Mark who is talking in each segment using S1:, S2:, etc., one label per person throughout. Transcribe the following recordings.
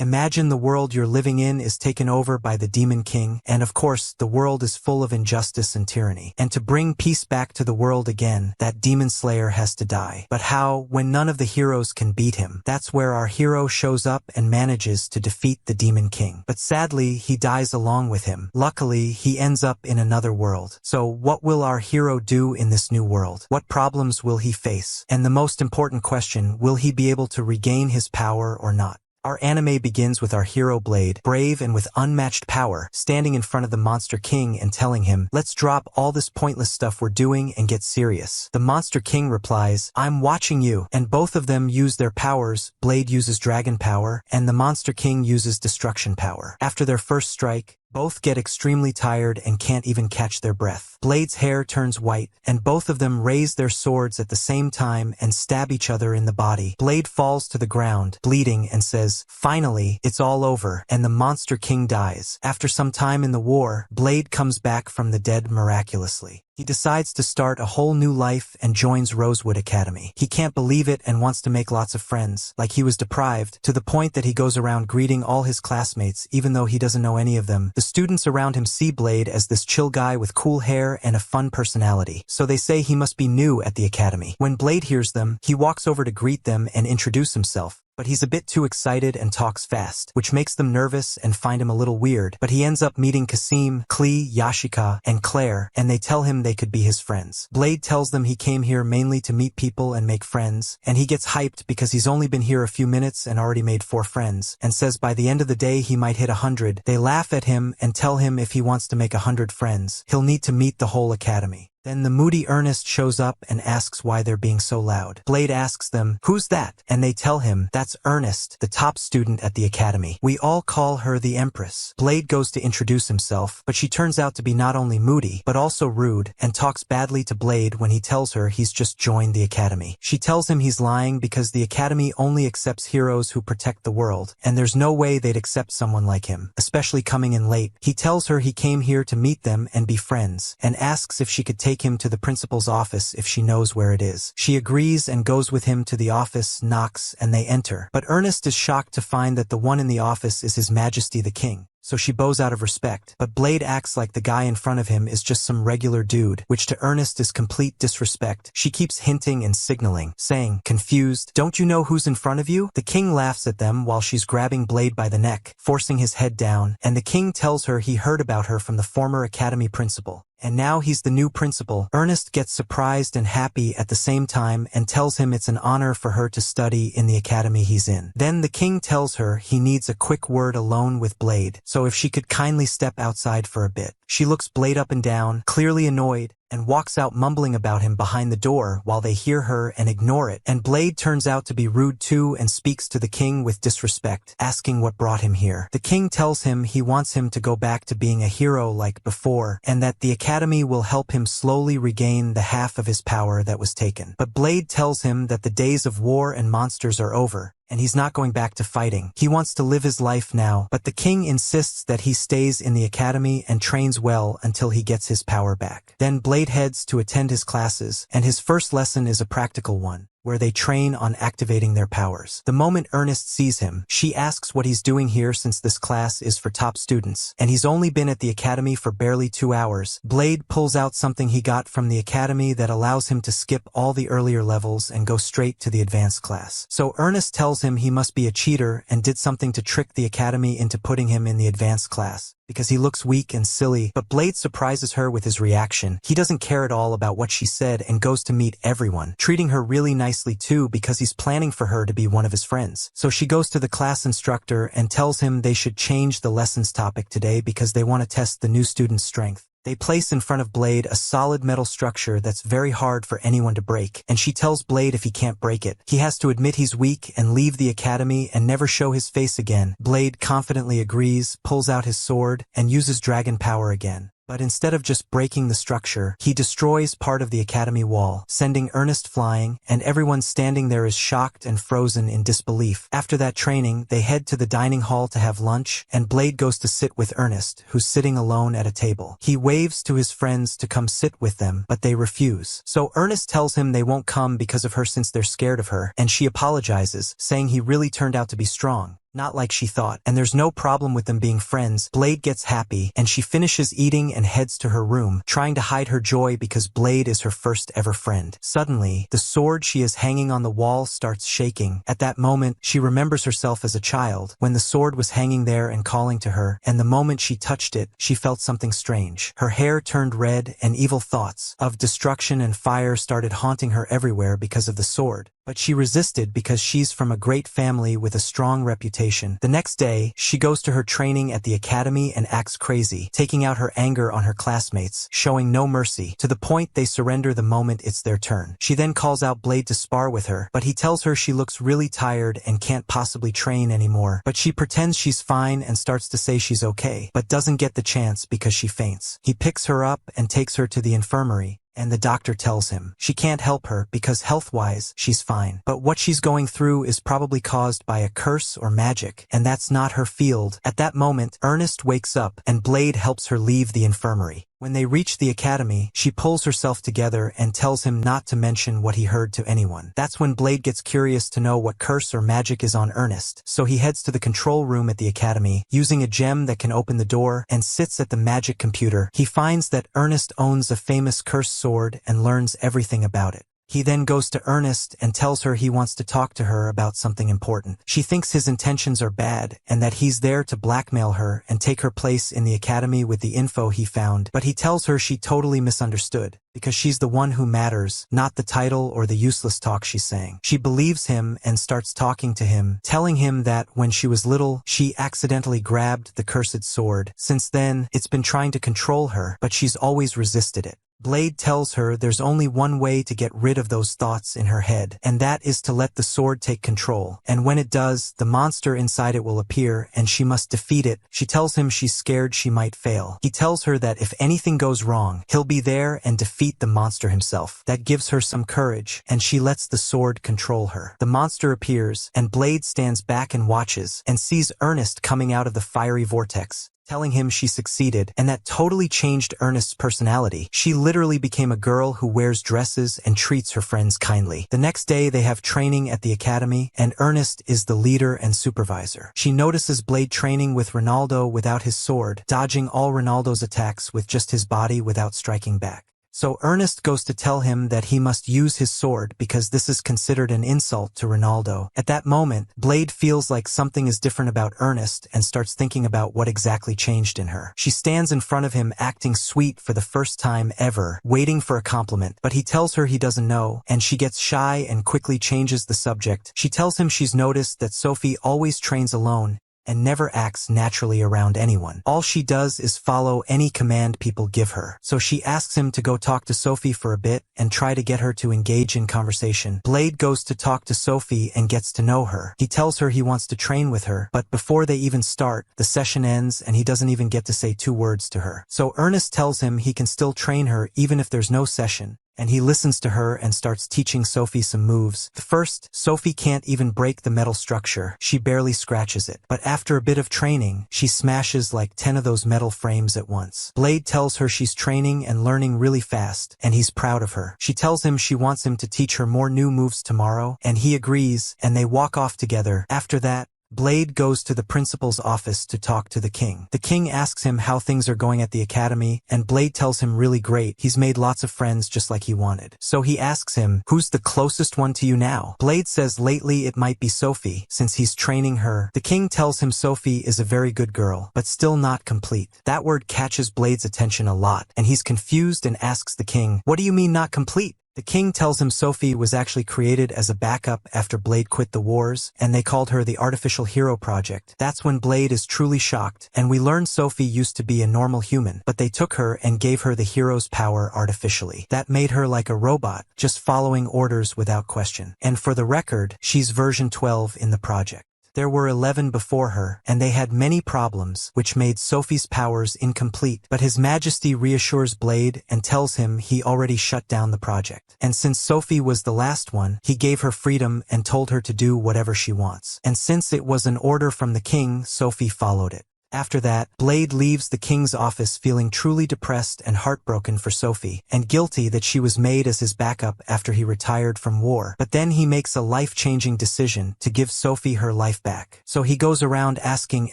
S1: Imagine the world you're living in is taken over by the Demon King, and of course, the world is full of injustice and tyranny. And to bring peace back to the world again, that demon slayer has to die. But how, when none of the heroes can beat him? That's where our hero shows up and manages to defeat the Demon King. But sadly, he dies along with him. Luckily, he ends up in another world. So what will our hero do in this new world? What problems will he face? And the most important question, will he be able to regain his power or not? Our anime begins with our hero Blade, brave and with unmatched power, standing in front of the Monster King and telling him, "Let's drop all this pointless stuff we're doing and get serious." The Monster King replies, "I'm watching you," and both of them use their powers. Blade uses dragon power, and the Monster King uses destruction power. After their first strike, both get extremely tired and can't even catch their breath. Blade's hair turns white, and both of them raise their swords at the same time and stab each other in the body. Blade falls to the ground, bleeding, and says, "Finally, it's all over," and the Monster King dies. After some time in the war, Blade comes back from the dead miraculously. He decides to start a whole new life and joins Rosewood Academy. He can't believe it and wants to make lots of friends, like he was deprived, to the point that he goes around greeting all his classmates even though he doesn't know any of them. The students around him see Blade as this chill guy with cool hair and a fun personality, so they say he must be new at the academy. When Blade hears them, he walks over to greet them and introduce himself. But he's a bit too excited and talks fast, which makes them nervous and find him a little weird. But he ends up meeting Kasim, Klee, Yashika, and Claire, and they tell him they could be his friends. Blade tells them he came here mainly to meet people and make friends, and he gets hyped because he's only been here a few minutes and already made 4 friends, and says by the end of the day he might hit 100. They laugh at him and tell him if he wants to make 100 friends, he'll need to meet the whole academy. Then the moody Ernest shows up and asks why they're being so loud. Blade asks them, "Who's that?" And they tell him, "That's Ernest, the top student at the academy. We all call her the Empress." Blade goes to introduce himself, but she turns out to be not only moody, but also rude, and talks badly to Blade when he tells her he's just joined the academy. She tells him he's lying because the academy only accepts heroes who protect the world, and there's no way they'd accept someone like him, especially coming in late. He tells her he came here to meet them and be friends, and asks if she could take him to the principal's office if she knows where it is. She agrees and goes with him to the office, knocks, and they enter. But Ernest is shocked to find that the one in the office is His Majesty the King. So she bows out of respect, but Blade acts like the guy in front of him is just some regular dude, which to Ernest is complete disrespect. She keeps hinting and signaling, saying, confused, "Don't you know who's in front of you?" The king laughs at them while she's grabbing Blade by the neck, forcing his head down, and the king tells her he heard about her from the former academy principal. And now he's the new principal. Ernest gets surprised and happy at the same time and tells him it's an honor for her to study in the academy he's in. Then the king tells her he needs a quick word alone with Blade, so if she could kindly step outside for a bit. She looks Blade up and down, clearly annoyed, and walks out mumbling about him behind the door while they hear her and ignore it. And Blade turns out to be rude too and speaks to the king with disrespect, asking what brought him here. The king tells him he wants him to go back to being a hero like before, and that the academy will help him slowly regain the half of his power that was taken. But Blade tells him that the days of war and monsters are over, and he's not going back to fighting. He wants to live his life now, but the king insists that he stays in the academy and trains well until he gets his power back. Then Blade heads to attend his classes, and his first lesson is a practical one, where they train on activating their powers. The moment Ernest sees him, she asks what he's doing here since this class is for top students, and he's only been at the academy for barely 2 hours. Blade pulls out something he got from the academy that allows him to skip all the earlier levels and go straight to the advanced class. So Ernest tells him he must be a cheater and did something to trick the academy into putting him in the advanced class, because he looks weak and silly. But Blade surprises her with his reaction. He doesn't care at all about what she said and goes to meet everyone, treating her really nicely too because he's planning for her to be one of his friends. So she goes to the class instructor and tells him they should change the lessons topic today because they want to test the new student's strength. They place in front of Blade a solid metal structure that's very hard for anyone to break, and she tells Blade if he can't break it, he has to admit he's weak and leave the academy and never show his face again. Blade confidently agrees, pulls out his sword, and uses dragon power again. But instead of just breaking the structure, he destroys part of the academy wall, sending Ernest flying, and everyone standing there is shocked and frozen in disbelief. After that training, they head to the dining hall to have lunch, and Blade goes to sit with Ernest, who's sitting alone at a table. He waves to his friends to come sit with them, but they refuse. So Ernest tells him they won't come because of her since they're scared of her, and she apologizes, saying he really turned out to be strong. Not like she thought, and there's no problem with them being friends. Blade gets happy, and she finishes eating and heads to her room, trying to hide her joy because Blade is her first ever friend. Suddenly, the sword she is hanging on the wall starts shaking. At that moment, she remembers herself as a child, when the sword was hanging there and calling to her, and the moment she touched it, she felt something strange. Her hair turned red, and evil thoughts of destruction and fire started haunting her everywhere because of the sword. But she resisted because she's from a great family with a strong reputation. The next day, she goes to her training at the academy and acts crazy, taking out her anger on her classmates, showing no mercy, to the point they surrender the moment it's their turn. She then calls out Blade to spar with her, but he tells her she looks really tired and can't possibly train anymore. But she pretends she's fine and starts to say she's okay, but doesn't get the chance because she faints. He picks her up and takes her to the infirmary, and the doctor tells him she can't help her because health-wise, she's fine. But what she's going through is probably caused by a curse or magic, and that's not her field. At that moment, Ernest wakes up, and Blade helps her leave the infirmary. When they reach the academy, she pulls herself together and tells him not to mention what he heard to anyone. That's when Blade gets curious to know what curse or magic is on Ernest, so he heads to the control room at the academy, using a gem that can open the door, and sits at the magic computer. He finds that Ernest owns a famous cursed sword and learns everything about it. He then goes to Ernest and tells her he wants to talk to her about something important. She thinks his intentions are bad and that he's there to blackmail her and take her place in the academy with the info he found, but he tells her she totally misunderstood, because she's the one who matters, not the title or the useless talk she's saying. She believes him and starts talking to him, telling him that when she was little, she accidentally grabbed the cursed sword. Since then, it's been trying to control her, but she's always resisted it. Blade tells her there's only one way to get rid of those thoughts in her head, and that is to let the sword take control. And when it does, the monster inside it will appear, and she must defeat it. She tells him she's scared she might fail. He tells her that if anything goes wrong, he'll be there and defeat the monster himself. That gives her some courage, and she lets the sword control her. The monster appears, and Blade stands back and watches, and sees Ernest coming out of the fiery vortex, telling him she succeeded, and that totally changed Ernest's personality. She literally became a girl who wears dresses and treats her friends kindly. The next day they have training at the academy, and Ernest is the leader and supervisor. She notices Blade training with Ronaldo without his sword, dodging all Ronaldo's attacks with just his body without striking back. So Ernest goes to tell him that he must use his sword because this is considered an insult to Ronaldo. At that moment, Blade feels like something is different about Ernest and starts thinking about what exactly changed in her. She stands in front of him acting sweet for the first time ever, waiting for a compliment, but he tells her he doesn't know, and she gets shy and quickly changes the subject. She tells him she's noticed that Sophie always trains alone and never acts naturally around anyone. All she does is follow any command people give her. So she asks him to go talk to Sophie for a bit and try to get her to engage in conversation. Blade goes to talk to Sophie and gets to know her. He tells her he wants to train with her, but before they even start, the session ends and he doesn't even get to say 2 words to her. So Ernest tells him he can still train her even if there's no session, and he listens to her and starts teaching Sophie some moves. First, Sophie can't even break the metal structure. She barely scratches it. But after a bit of training, she smashes like 10 of those metal frames at once. Blade tells her she's training and learning really fast, and he's proud of her. She tells him she wants him to teach her more new moves tomorrow, and he agrees, and they walk off together. After that, Blade goes to the principal's office to talk to the king. The king asks him how things are going at the academy, and Blade tells him really great. He's made lots of friends just like he wanted. So he asks him, who's the closest one to you now? Blade says lately it might be Sophie, since he's training her. The king tells him Sophie is a very good girl, but still not complete. That word catches Blade's attention a lot, and he's confused and asks the king, what do you mean not complete? The king tells him Sophie was actually created as a backup after Blade quit the wars, and they called her the Artificial Hero Project. That's when Blade is truly shocked, and we learn Sophie used to be a normal human, but they took her and gave her the hero's power artificially. That made her like a robot, just following orders without question. And for the record, she's version 12 in the project. There were 11 before her, and they had many problems, which made Sophie's powers incomplete, but His Majesty reassures Blade and tells him he already shut down the project. And since Sophie was the last one, he gave her freedom and told her to do whatever she wants. And since it was an order from the king, Sophie followed it. After that, Blade leaves the king's office feeling truly depressed and heartbroken for Sophie, and guilty that she was made as his backup after he retired from war. But then he makes a life-changing decision to give Sophie her life back. So he goes around asking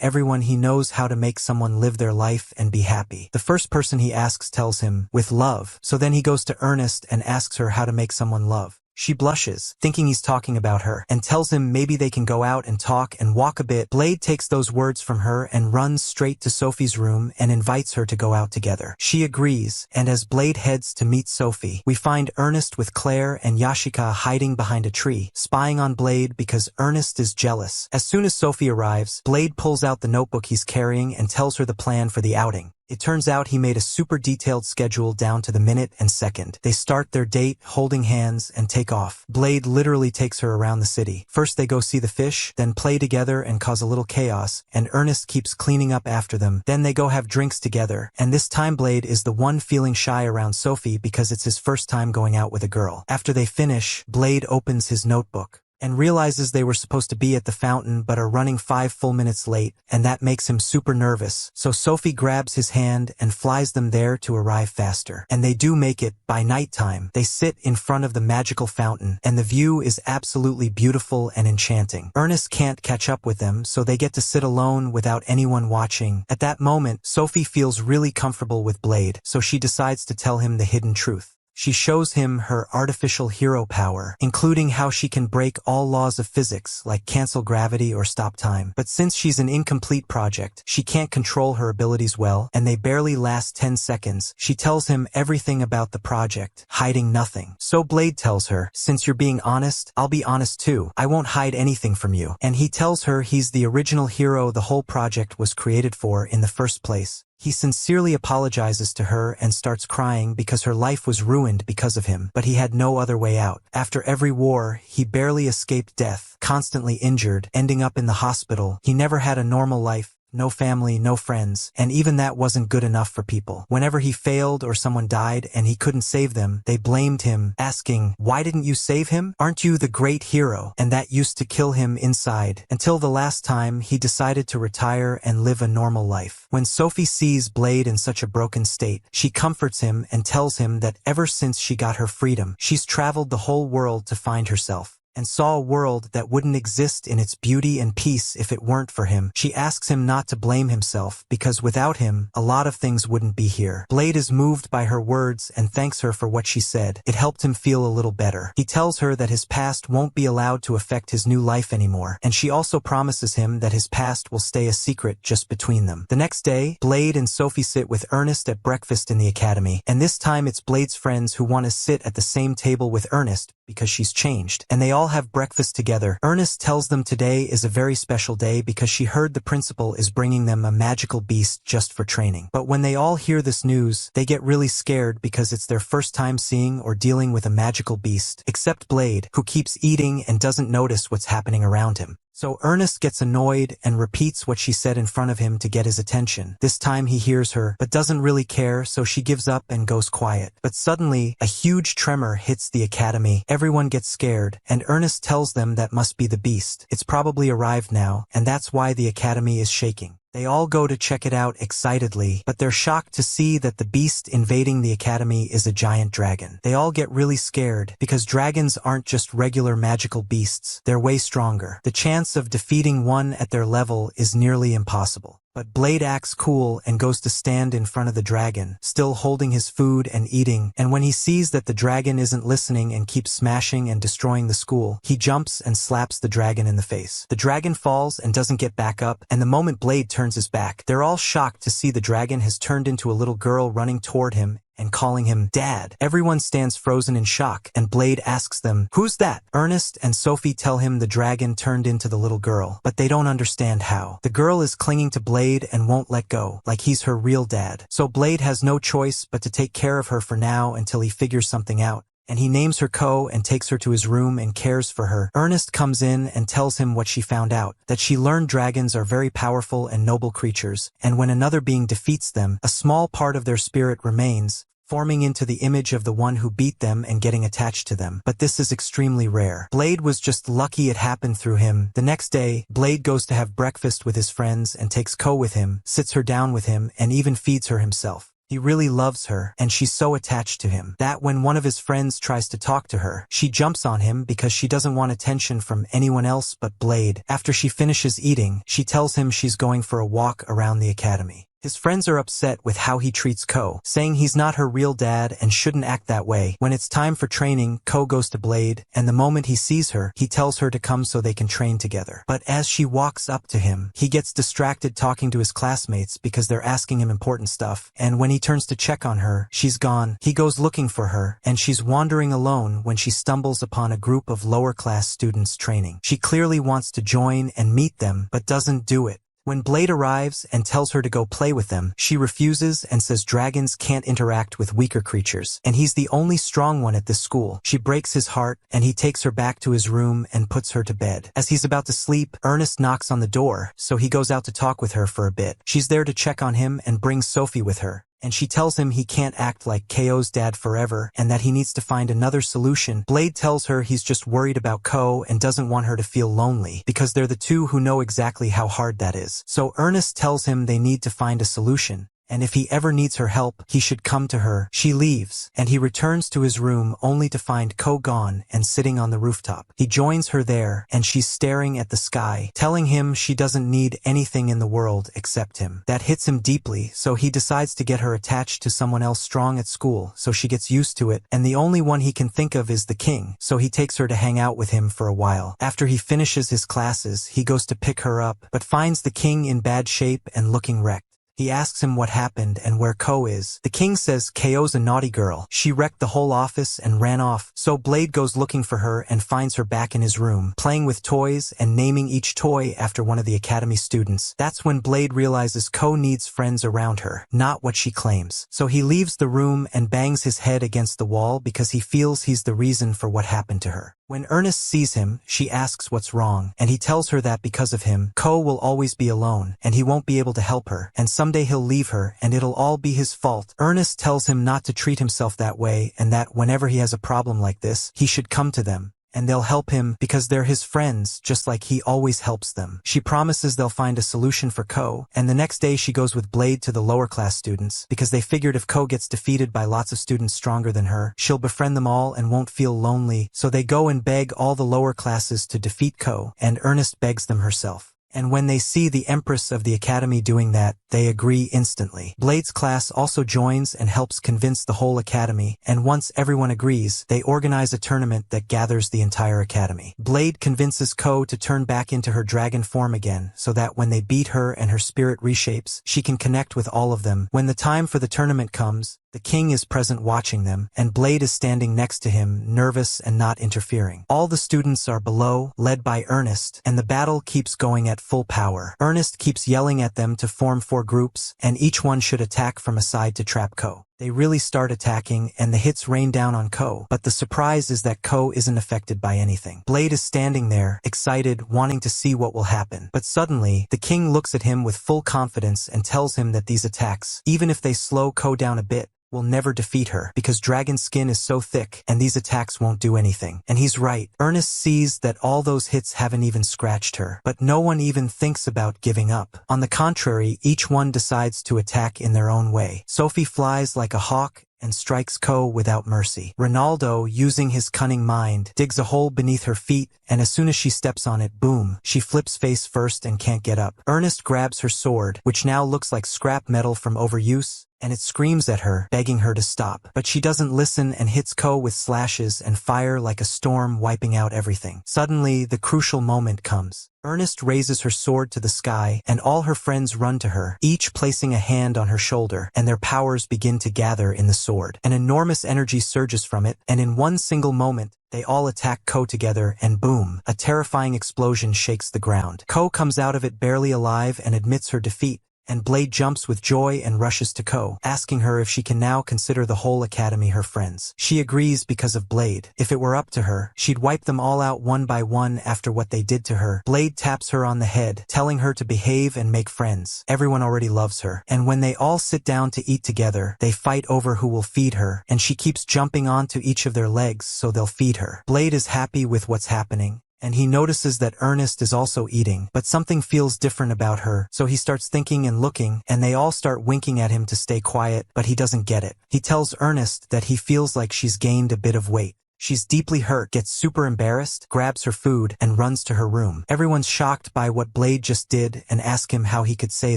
S1: everyone he knows how to make someone live their life and be happy. The first person he asks tells him, with love. So then he goes to Ernest and asks her how to make someone love. She blushes, thinking he's talking about her, and tells him maybe they can go out and talk and walk a bit. Blade takes those words from her and runs straight to Sophie's room and invites her to go out together. She agrees, and as Blade heads to meet Sophie, we find Ernest with Claire and Yashika hiding behind a tree, spying on Blade because Ernest is jealous. As soon as Sophie arrives, Blade pulls out the notebook he's carrying and tells her the plan for the outing. It turns out he made a super detailed schedule down to the minute and second. They start their date, holding hands, and take off. Blade literally takes her around the city. First they go see the fish, then play together and cause a little chaos, and Ernest keeps cleaning up after them. Then they go have drinks together, and this time Blade is the one feeling shy around Sophie because it's his first time going out with a girl. After they finish, Blade opens his notebook and realizes they were supposed to be at the fountain but are running 5 full minutes late, and that makes him super nervous. So Sophie grabs his hand and flies them there to arrive faster. And they do make it. By nighttime, they sit in front of the magical fountain, and the view is absolutely beautiful and enchanting. Ernest can't catch up with them, so they get to sit alone without anyone watching. At that moment, Sophie feels really comfortable with Blade, so she decides to tell him the hidden truth. She shows him her artificial hero power, including how she can break all laws of physics, like cancel gravity or stop time. But since she's an incomplete project, she can't control her abilities well, and they barely last 10 seconds. She tells him everything about the project, hiding nothing. So Blade tells her, since you're being honest, I'll be honest too. I won't hide anything from you. And he tells her he's the original hero the whole project was created for in the first place. He sincerely apologizes to her and starts crying because her life was ruined because of him, but he had no other way out. After every war, he barely escaped death, constantly injured, ending up in the hospital. He never had a normal life. No family, no friends, and even that wasn't good enough for people. Whenever he failed or someone died and he couldn't save them, they blamed him, asking, "Why didn't you save him? Aren't you the great hero?" And that used to kill him inside, until the last time he decided to retire and live a normal life. When Sophie sees Blade in such a broken state, she comforts him and tells him that ever since she got her freedom, she's traveled the whole world to find herself, and saw a world that wouldn't exist in its beauty and peace if it weren't for him. She asks him not to blame himself, because without him, a lot of things wouldn't be here. Blade is moved by her words and thanks her for what she said. It helped him feel a little better. He tells her that his past won't be allowed to affect his new life anymore, and she also promises him that his past will stay a secret just between them. The next day, Blade and Sophie sit with Ernest at breakfast in the academy, and this time it's Blade's friends who want to sit at the same table with Ernest because she's changed, and they all have breakfast together. Ernest tells them today is a very special day because she heard the principal is bringing them a magical beast just for training. But when they all hear this news, they get really scared because it's their first time seeing or dealing with a magical beast, except Blade, who keeps eating and doesn't notice what's happening around him. So Ernest gets annoyed and repeats what she said in front of him to get his attention. This time he hears her, but doesn't really care, so she gives up and goes quiet. But suddenly, a huge tremor hits the academy. Everyone gets scared, and Ernest tells them that must be the beast. It's probably arrived now, and that's why the academy is shaking. They all go to check it out excitedly, but they're shocked to see that the beast invading the academy is a giant dragon. They all get really scared, because dragons aren't just regular magical beasts, they're way stronger. The chance of defeating one at their level is nearly impossible. But Blade acts cool and goes to stand in front of the dragon, still holding his food and eating, and when he sees that the dragon isn't listening and keeps smashing and destroying the school, he jumps and slaps the dragon in the face. The dragon falls and doesn't get back up, and the moment Blade turns his back, they're all shocked to see the dragon has turned into a little girl running toward him and calling him Dad. Everyone stands frozen in shock, and Blade asks them, "Who's that?" Ernest and Sophie tell him the dragon turned into the little girl, but they don't understand how. The girl is clinging to Blade and won't let go, like he's her real dad. So Blade has no choice but to take care of her for now until he figures something out, and he names her Ko and takes her to his room and cares for her. Ernest comes in and tells him what she found out, that she learned dragons are very powerful and noble creatures, and when another being defeats them, a small part of their spirit remains, forming into the image of the one who beat them and getting attached to them. But this is extremely rare. Blade was just lucky it happened through him. The next day, Blade goes to have breakfast with his friends and takes Ko with him, sits her down with him, and even feeds her himself. He really loves her, and she's so attached to him that when one of his friends tries to talk to her, she jumps on him because she doesn't want attention from anyone else but Blade. After she finishes eating, she tells him she's going for a walk around the academy. His friends are upset with how he treats Ko, saying he's not her real dad and shouldn't act that way. When it's time for training, Ko goes to Blade, and the moment he sees her, he tells her to come so they can train together. But as she walks up to him, he gets distracted talking to his classmates because they're asking him important stuff, and when he turns to check on her, she's gone. He goes looking for her, and she's wandering alone when she stumbles upon a group of lower-class students training. She clearly wants to join and meet them, but doesn't do it. When Blade arrives and tells her to go play with them, she refuses and says dragons can't interact with weaker creatures, and he's the only strong one at this school. She breaks his heart, and he takes her back to his room and puts her to bed. As he's about to sleep, Ernest knocks on the door, so he goes out to talk with her for a bit. She's there to check on him and brings Sophie with her, and she tells him he can't act like Ko's dad forever and that he needs to find another solution. Blade tells her he's just worried about Ko and doesn't want her to feel lonely because they're the two who know exactly how hard that is. So Ernest tells him they need to find a solution, and if he ever needs her help, he should come to her. She leaves, and he returns to his room only to find Ko gone and sitting on the rooftop. He joins her there, and she's staring at the sky, telling him she doesn't need anything in the world except him. That hits him deeply, so he decides to get her attached to someone else strong at school, so she gets used to it, and the only one he can think of is the king, so he takes her to hang out with him for a while. After he finishes his classes, he goes to pick her up, but finds the king in bad shape and looking wrecked. He asks him what happened and where Ko is. The king says Ko's a naughty girl. She wrecked the whole office and ran off. So Blade goes looking for her and finds her back in his room, playing with toys and naming each toy after one of the academy students. That's when Blade realizes Ko needs friends around her, not what she claims. So he leaves the room and bangs his head against the wall because he feels he's the reason for what happened to her. When Ernest sees him, she asks what's wrong, and he tells her that because of him, Ko will always be alone, and he won't be able to help her, and someday he'll leave her, and it'll all be his fault. Ernest tells him not to treat himself that way, and that whenever he has a problem like this, he should come to them, and they'll help him because they're his friends, just like he always helps them. She promises they'll find a solution for Ko, and the next day she goes with Blade to the lower class students, because they figured if Ko gets defeated by lots of students stronger than her, she'll befriend them all and won't feel lonely, so they go and beg all the lower classes to defeat Ko, and Ernest begs them herself. And when they see the Empress of the Academy doing that, they agree instantly. Blade's class also joins and helps convince the whole Academy, and once everyone agrees, they organize a tournament that gathers the entire Academy. Blade convinces Ko to turn back into her dragon form again, so that when they beat her and her spirit reshapes, she can connect with all of them. When the time for the tournament comes, the king is present watching them, and Blade is standing next to him, nervous and not interfering. All the students are below, led by Ernest, and the battle keeps going at full power. Ernest keeps yelling at them to form 4 groups, and each one should attack from a side to trap Ko. They really start attacking, and the hits rain down on Ko, but the surprise is that Ko isn't affected by anything. Blade is standing there, excited, wanting to see what will happen. But suddenly, the king looks at him with full confidence and tells him that these attacks, even if they slow Ko down a bit, will never defeat her, because dragon skin is so thick, and these attacks won't do anything. And he's right. Ernest sees that all those hits haven't even scratched her, but no one even thinks about giving up. On the contrary, each one decides to attack in their own way. Sophie flies like a hawk and strikes Ko without mercy. Ronaldo, using his cunning mind, digs a hole beneath her feet, and as soon as she steps on it, boom, she flips face first and can't get up. Ernest grabs her sword, which now looks like scrap metal from overuse, and it screams at her, begging her to stop. But she doesn't listen and hits Ko with slashes and fire like a storm, wiping out everything. Suddenly, the crucial moment comes. Ernest raises her sword to the sky, and all her friends run to her, each placing a hand on her shoulder, and their powers begin to gather in the sword. An enormous energy surges from it, and in one single moment, they all attack Ko together, and boom, a terrifying explosion shakes the ground. Ko comes out of it barely alive and admits her defeat, and Blade jumps with joy and rushes to Ko, asking her if she can now consider the whole academy her friends. She agrees because of Blade. If it were up to her, she'd wipe them all out one by one after what they did to her. Blade taps her on the head, telling her to behave and make friends. Everyone already loves her, and when they all sit down to eat together, they fight over who will feed her, and she keeps jumping onto each of their legs so they'll feed her. Blade is happy with what's happening, and he notices that Ernest is also eating, but something feels different about her, so he starts thinking and looking, and they all start winking at him to stay quiet, but he doesn't get it. He tells Ernest that he feels like she's gained a bit of weight. She's deeply hurt, gets super embarrassed, grabs her food, and runs to her room. Everyone's shocked by what Blade just did and ask him how he could say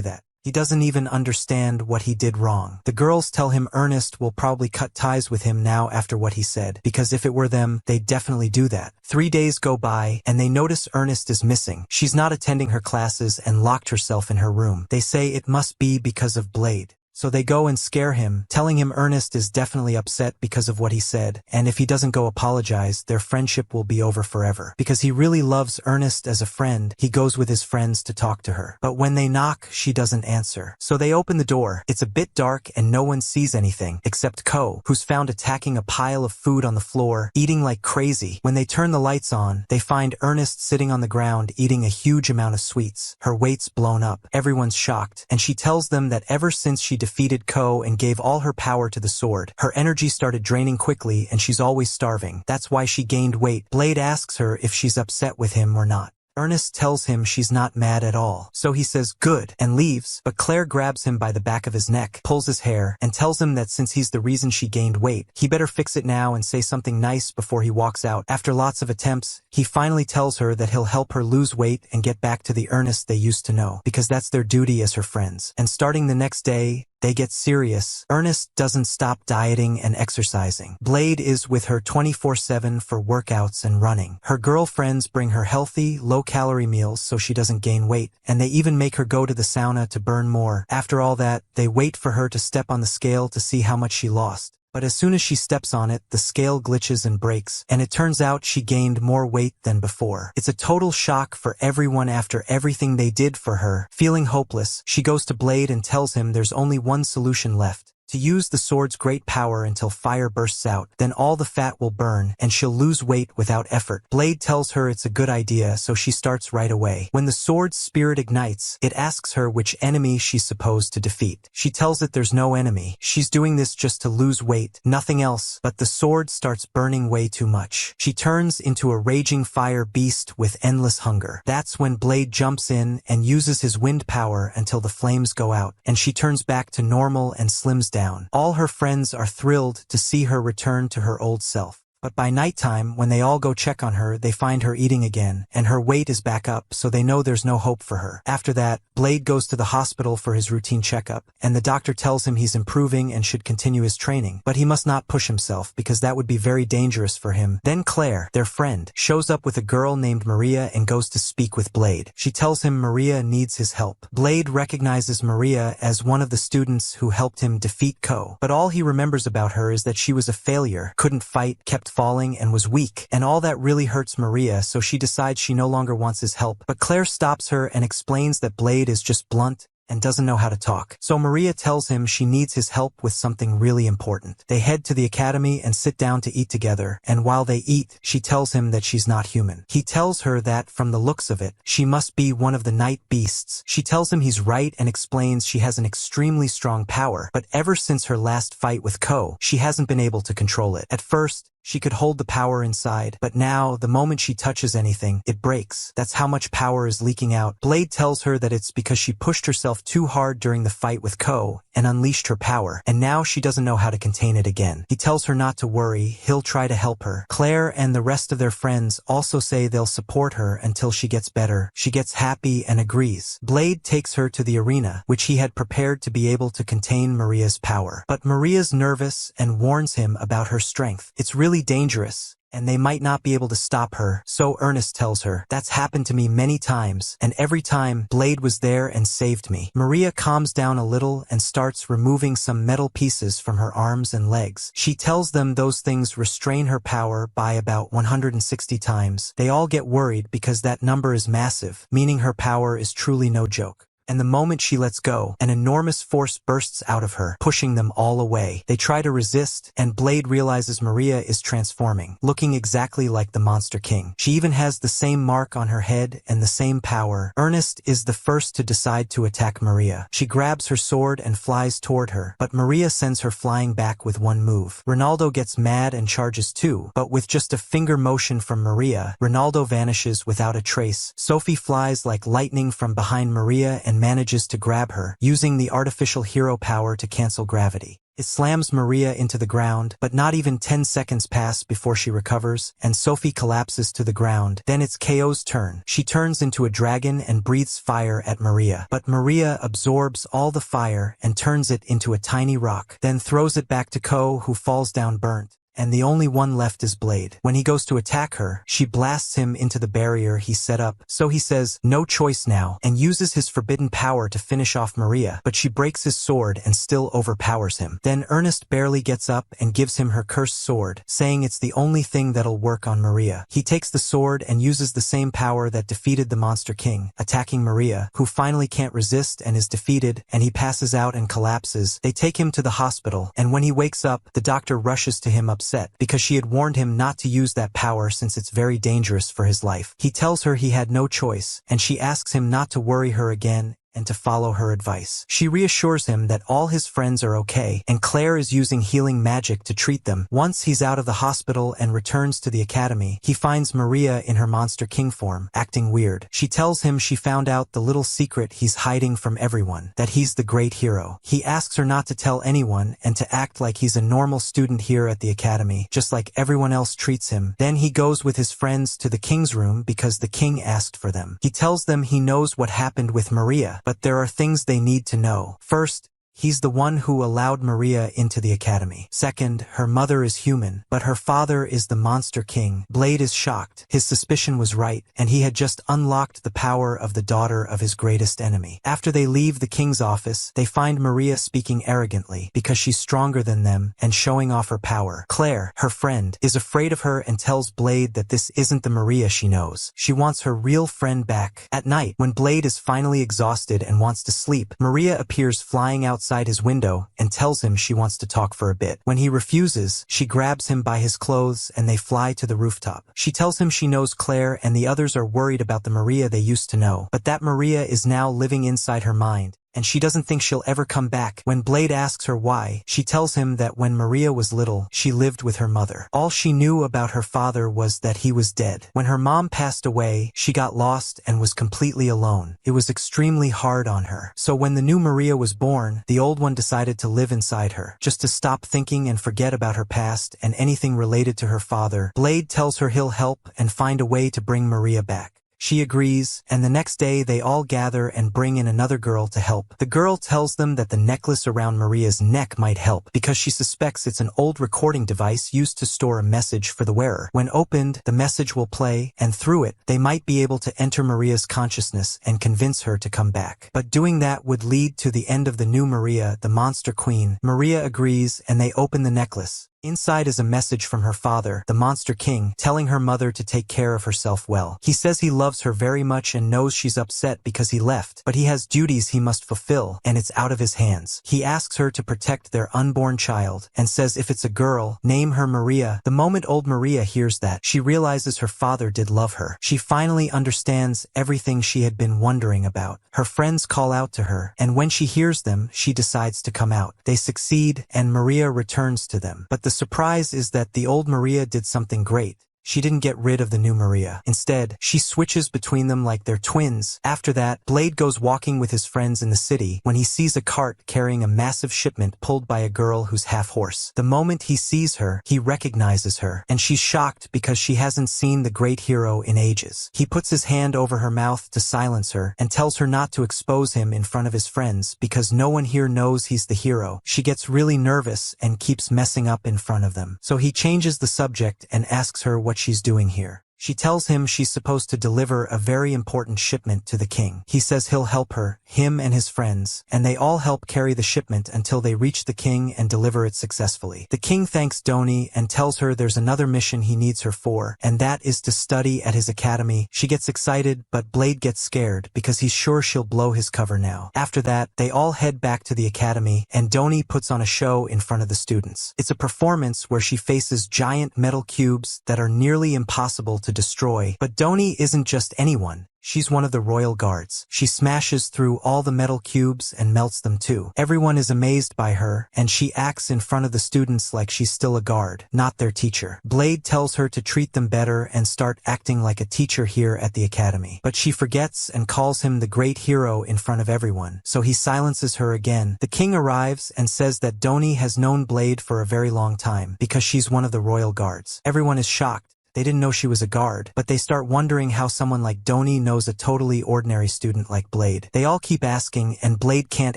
S1: that. He doesn't even understand what he did wrong. The girls tell him Ernest will probably cut ties with him now after what he said, because if it were them, they'd definitely do that. 3 days go by, and they notice Ernest is missing. She's not attending her classes and locked herself in her room. They say it must be because of Blade. So they go and scare him, telling him Ernest is definitely upset because of what he said, and if he doesn't go apologize, their friendship will be over forever. Because he really loves Ernest as a friend, he goes with his friends to talk to her. But when they knock, she doesn't answer. So they open the door. It's a bit dark and no one sees anything, except Ko, who's found attacking a pile of food on the floor, eating like crazy. When they turn the lights on, they find Ernest sitting on the ground eating a huge amount of sweets. Her weight's blown up. Everyone's shocked, and she tells them that ever since she defeated Ko and gave all her power to the sword, her energy started draining quickly and she's always starving. That's why she gained weight. Blade asks her if she's upset with him or not. Ernest tells him she's not mad at all, so he says good and leaves, but Claire grabs him by the back of his neck, pulls his hair, and tells him that since he's the reason she gained weight, he better fix it now and say something nice before he walks out. After lots of attempts, he finally tells her that he'll help her lose weight and get back to the Ernest they used to know, because that's their duty as her friends. And starting the next day, they get serious. Ernest doesn't stop dieting and exercising. Blade is with her 24/7 for workouts and running. Her girlfriends bring her healthy, low-calorie meals so she doesn't gain weight, and they even make her go to the sauna to burn more. After all that, they wait for her to step on the scale to see how much she lost. But as soon as she steps on it, the scale glitches and breaks, and it turns out she gained more weight than before. It's a total shock for everyone after everything they did for her. Feeling hopeless, she goes to Blade and tells him there's only one solution left. To use the sword's great power until fire bursts out, then all the fat will burn, and she'll lose weight without effort. Blade tells her it's a good idea, so she starts right away. When the sword's spirit ignites, it asks her which enemy she's supposed to defeat. She tells it there's no enemy. She's doing this just to lose weight, nothing else, but the sword starts burning way too much. She turns into a raging fire beast with endless hunger. That's when Blade jumps in and uses his wind power until the flames go out, and she turns back to normal and slims down. All her friends are thrilled to see her return to her old self. But by nighttime, when they all go check on her, they find her eating again, and her weight is back up, so they know there's no hope for her. After that, Blade goes to the hospital for his routine checkup, and the doctor tells him he's improving and should continue his training, but he must not push himself because that would be very dangerous for him. Then Claire, their friend, shows up with a girl named Maria and goes to speak with Blade. She tells him Maria needs his help. Blade recognizes Maria as one of the students who helped him defeat Ko, but all he remembers about her is that she was a failure, couldn't fight, kept falling, and was weak, and all that really hurts Maria, so she decides she no longer wants his help. But Claire stops her and explains that Blade is just blunt and doesn't know how to talk. So Maria tells him she needs his help with something really important. They head to the academy and sit down to eat together, and while they eat, she tells him that she's not human. He tells her that, from the looks of it, she must be one of the night beasts. She tells him he's right and explains she has an extremely strong power, but ever since her last fight with Ko, she hasn't been able to control it. At first, she could hold the power inside, but now, the moment she touches anything, it breaks. That's how much power is leaking out. Blade tells her that it's because she pushed herself too hard during the fight with Ko and unleashed her power, and now she doesn't know how to contain it again. He tells her not to worry, he'll try to help her. Claire and the rest of their friends also say they'll support her until she gets better. She gets happy and agrees. Blade takes her to the arena, which he had prepared to be able to contain Maria's power. But Maria's nervous and warns him about her strength. It's really dangerous, and they might not be able to stop her, so Ernest tells her, "That's happened to me many times, and every time, Blade was there and saved me." Maria calms down a little and starts removing some metal pieces from her arms and legs. She tells them those things restrain her power by about 160 times. They all get worried because that number is massive, meaning her power is truly no joke. And the moment she lets go, an enormous force bursts out of her, pushing them all away. They try to resist, and Blade realizes Maria is transforming, looking exactly like the Monster King. She even has the same mark on her head and the same power. Ernest is the first to decide to attack Maria. She grabs her sword and flies toward her, but Maria sends her flying back with one move. Ronaldo gets mad and charges too, but with just a finger motion from Maria, Ronaldo vanishes without a trace. Sophie flies like lightning from behind Maria and manages to grab her, using the artificial hero power to cancel gravity. It slams Maria into the ground, but not even 10 seconds pass before she recovers, and Sophie collapses to the ground. Then it's KO's turn. She turns into a dragon and breathes fire at Maria, but Maria absorbs all the fire and turns it into a tiny rock, then throws it back to Ko, who falls down burnt. And the only one left is Blade. When he goes to attack her, she blasts him into the barrier he set up, so he says, "No choice now," and uses his forbidden power to finish off Maria, but she breaks his sword and still overpowers him. Then Ernest barely gets up and gives him her cursed sword, saying it's the only thing that'll work on Maria. He takes the sword and uses the same power that defeated the Monster King, attacking Maria, who finally can't resist and is defeated, and he passes out and collapses. They take him to the hospital, and when he wakes up, the doctor rushes to him upset because she had warned him not to use that power since it's very dangerous for his life. He tells her he had no choice, and she asks him not to worry her again and to follow her advice. She reassures him that all his friends are okay, and Claire is using healing magic to treat them. Once he's out of the hospital and returns to the academy, he finds Maria in her Monster King form, acting weird. She tells him she found out the little secret he's hiding from everyone, that he's the great hero. He asks her not to tell anyone and to act like he's a normal student here at the academy, just like everyone else treats him. Then he goes with his friends to the king's room because the king asked for them. He tells them he knows what happened with Maria, but there are things they need to know. First, he's the one who allowed Maria into the academy. Second, her mother is human, but her father is the Monster King. Blade is shocked. His suspicion was right, and he had just unlocked the power of the daughter of his greatest enemy. After they leave the king's office, they find Maria speaking arrogantly because she's stronger than them and showing off her power. Claire, her friend, is afraid of her and tells Blade that this isn't the Maria she knows. She wants her real friend back. At night, when Blade is finally exhausted and wants to sleep, Maria appears flying outside his window and tells him she wants to talk for a bit. When he refuses, she grabs him by his clothes and they fly to the rooftop. She tells him she knows Claire and the others are worried about the Maria they used to know, but that Maria is now living inside her mind, and she doesn't think she'll ever come back. When Blade asks her why, she tells him that when Maria was little, she lived with her mother. All she knew about her father was that he was dead. When her mom passed away, she got lost and was completely alone. It was extremely hard on her. So when the new Maria was born, the old one decided to live inside her, just to stop thinking and forget about her past and anything related to her father. Blade tells her he'll help and find a way to bring Maria back. She agrees, and the next day they all gather and bring in another girl to help. The girl tells them that the necklace around Maria's neck might help because she suspects it's an old recording device used to store a message for the wearer. When opened, the message will play, and through it, they might be able to enter Maria's consciousness and convince her to come back. But doing that would lead to the end of the new Maria, the Monster Queen. Maria agrees, and they open the necklace. Inside is a message from her father, the Monster King, telling her mother to take care of herself well. He says he loves her very much and knows she's upset because he left, but he has duties he must fulfill, and it's out of his hands. He asks her to protect their unborn child, and says if it's a girl, name her Maria. The moment old Maria hears that, she realizes her father did love her. She finally understands everything she had been wondering about. Her friends call out to her, and when she hears them, she decides to come out. They succeed, and Maria returns to them. But the surprise is that the old Maria did something great. She didn't get rid of the new Maria. Instead, she switches between them like they're twins. After that, Blade goes walking with his friends in the city when he sees a cart carrying a massive shipment pulled by a girl who's half horse. The moment he sees her, he recognizes her, and she's shocked because she hasn't seen the great hero in ages. He puts his hand over her mouth to silence her and tells her not to expose him in front of his friends because no one here knows he's the hero. She gets really nervous and keeps messing up in front of them. So he changes the subject and asks her what she's doing here. She tells him she's supposed to deliver a very important shipment to the king. He says he'll help her, him and his friends, and they all help carry the shipment until they reach the king and deliver it successfully. The king thanks Doni and tells her there's another mission he needs her for, and that is to study at his academy. She gets excited, but Blade gets scared because he's sure she'll blow his cover now. After that, they all head back to the academy, and Doni puts on a show in front of the students. It's a performance where she faces giant metal cubes that are nearly impossible to destroy, but Doni isn't just anyone. She's one of the royal guards. She smashes through all the metal cubes and melts them too. Everyone is amazed by her, and she acts in front of the students like she's still a guard, not their teacher. Blade tells her to treat them better and start acting like a teacher here at the academy. But she forgets and calls him the great hero in front of everyone, so he silences her again. The king arrives and says that Doni has known Blade for a very long time because she's one of the royal guards. Everyone is shocked. They didn't know she was a guard, but they start wondering how someone like Doni knows a totally ordinary student like Blade. They all keep asking, and Blade can't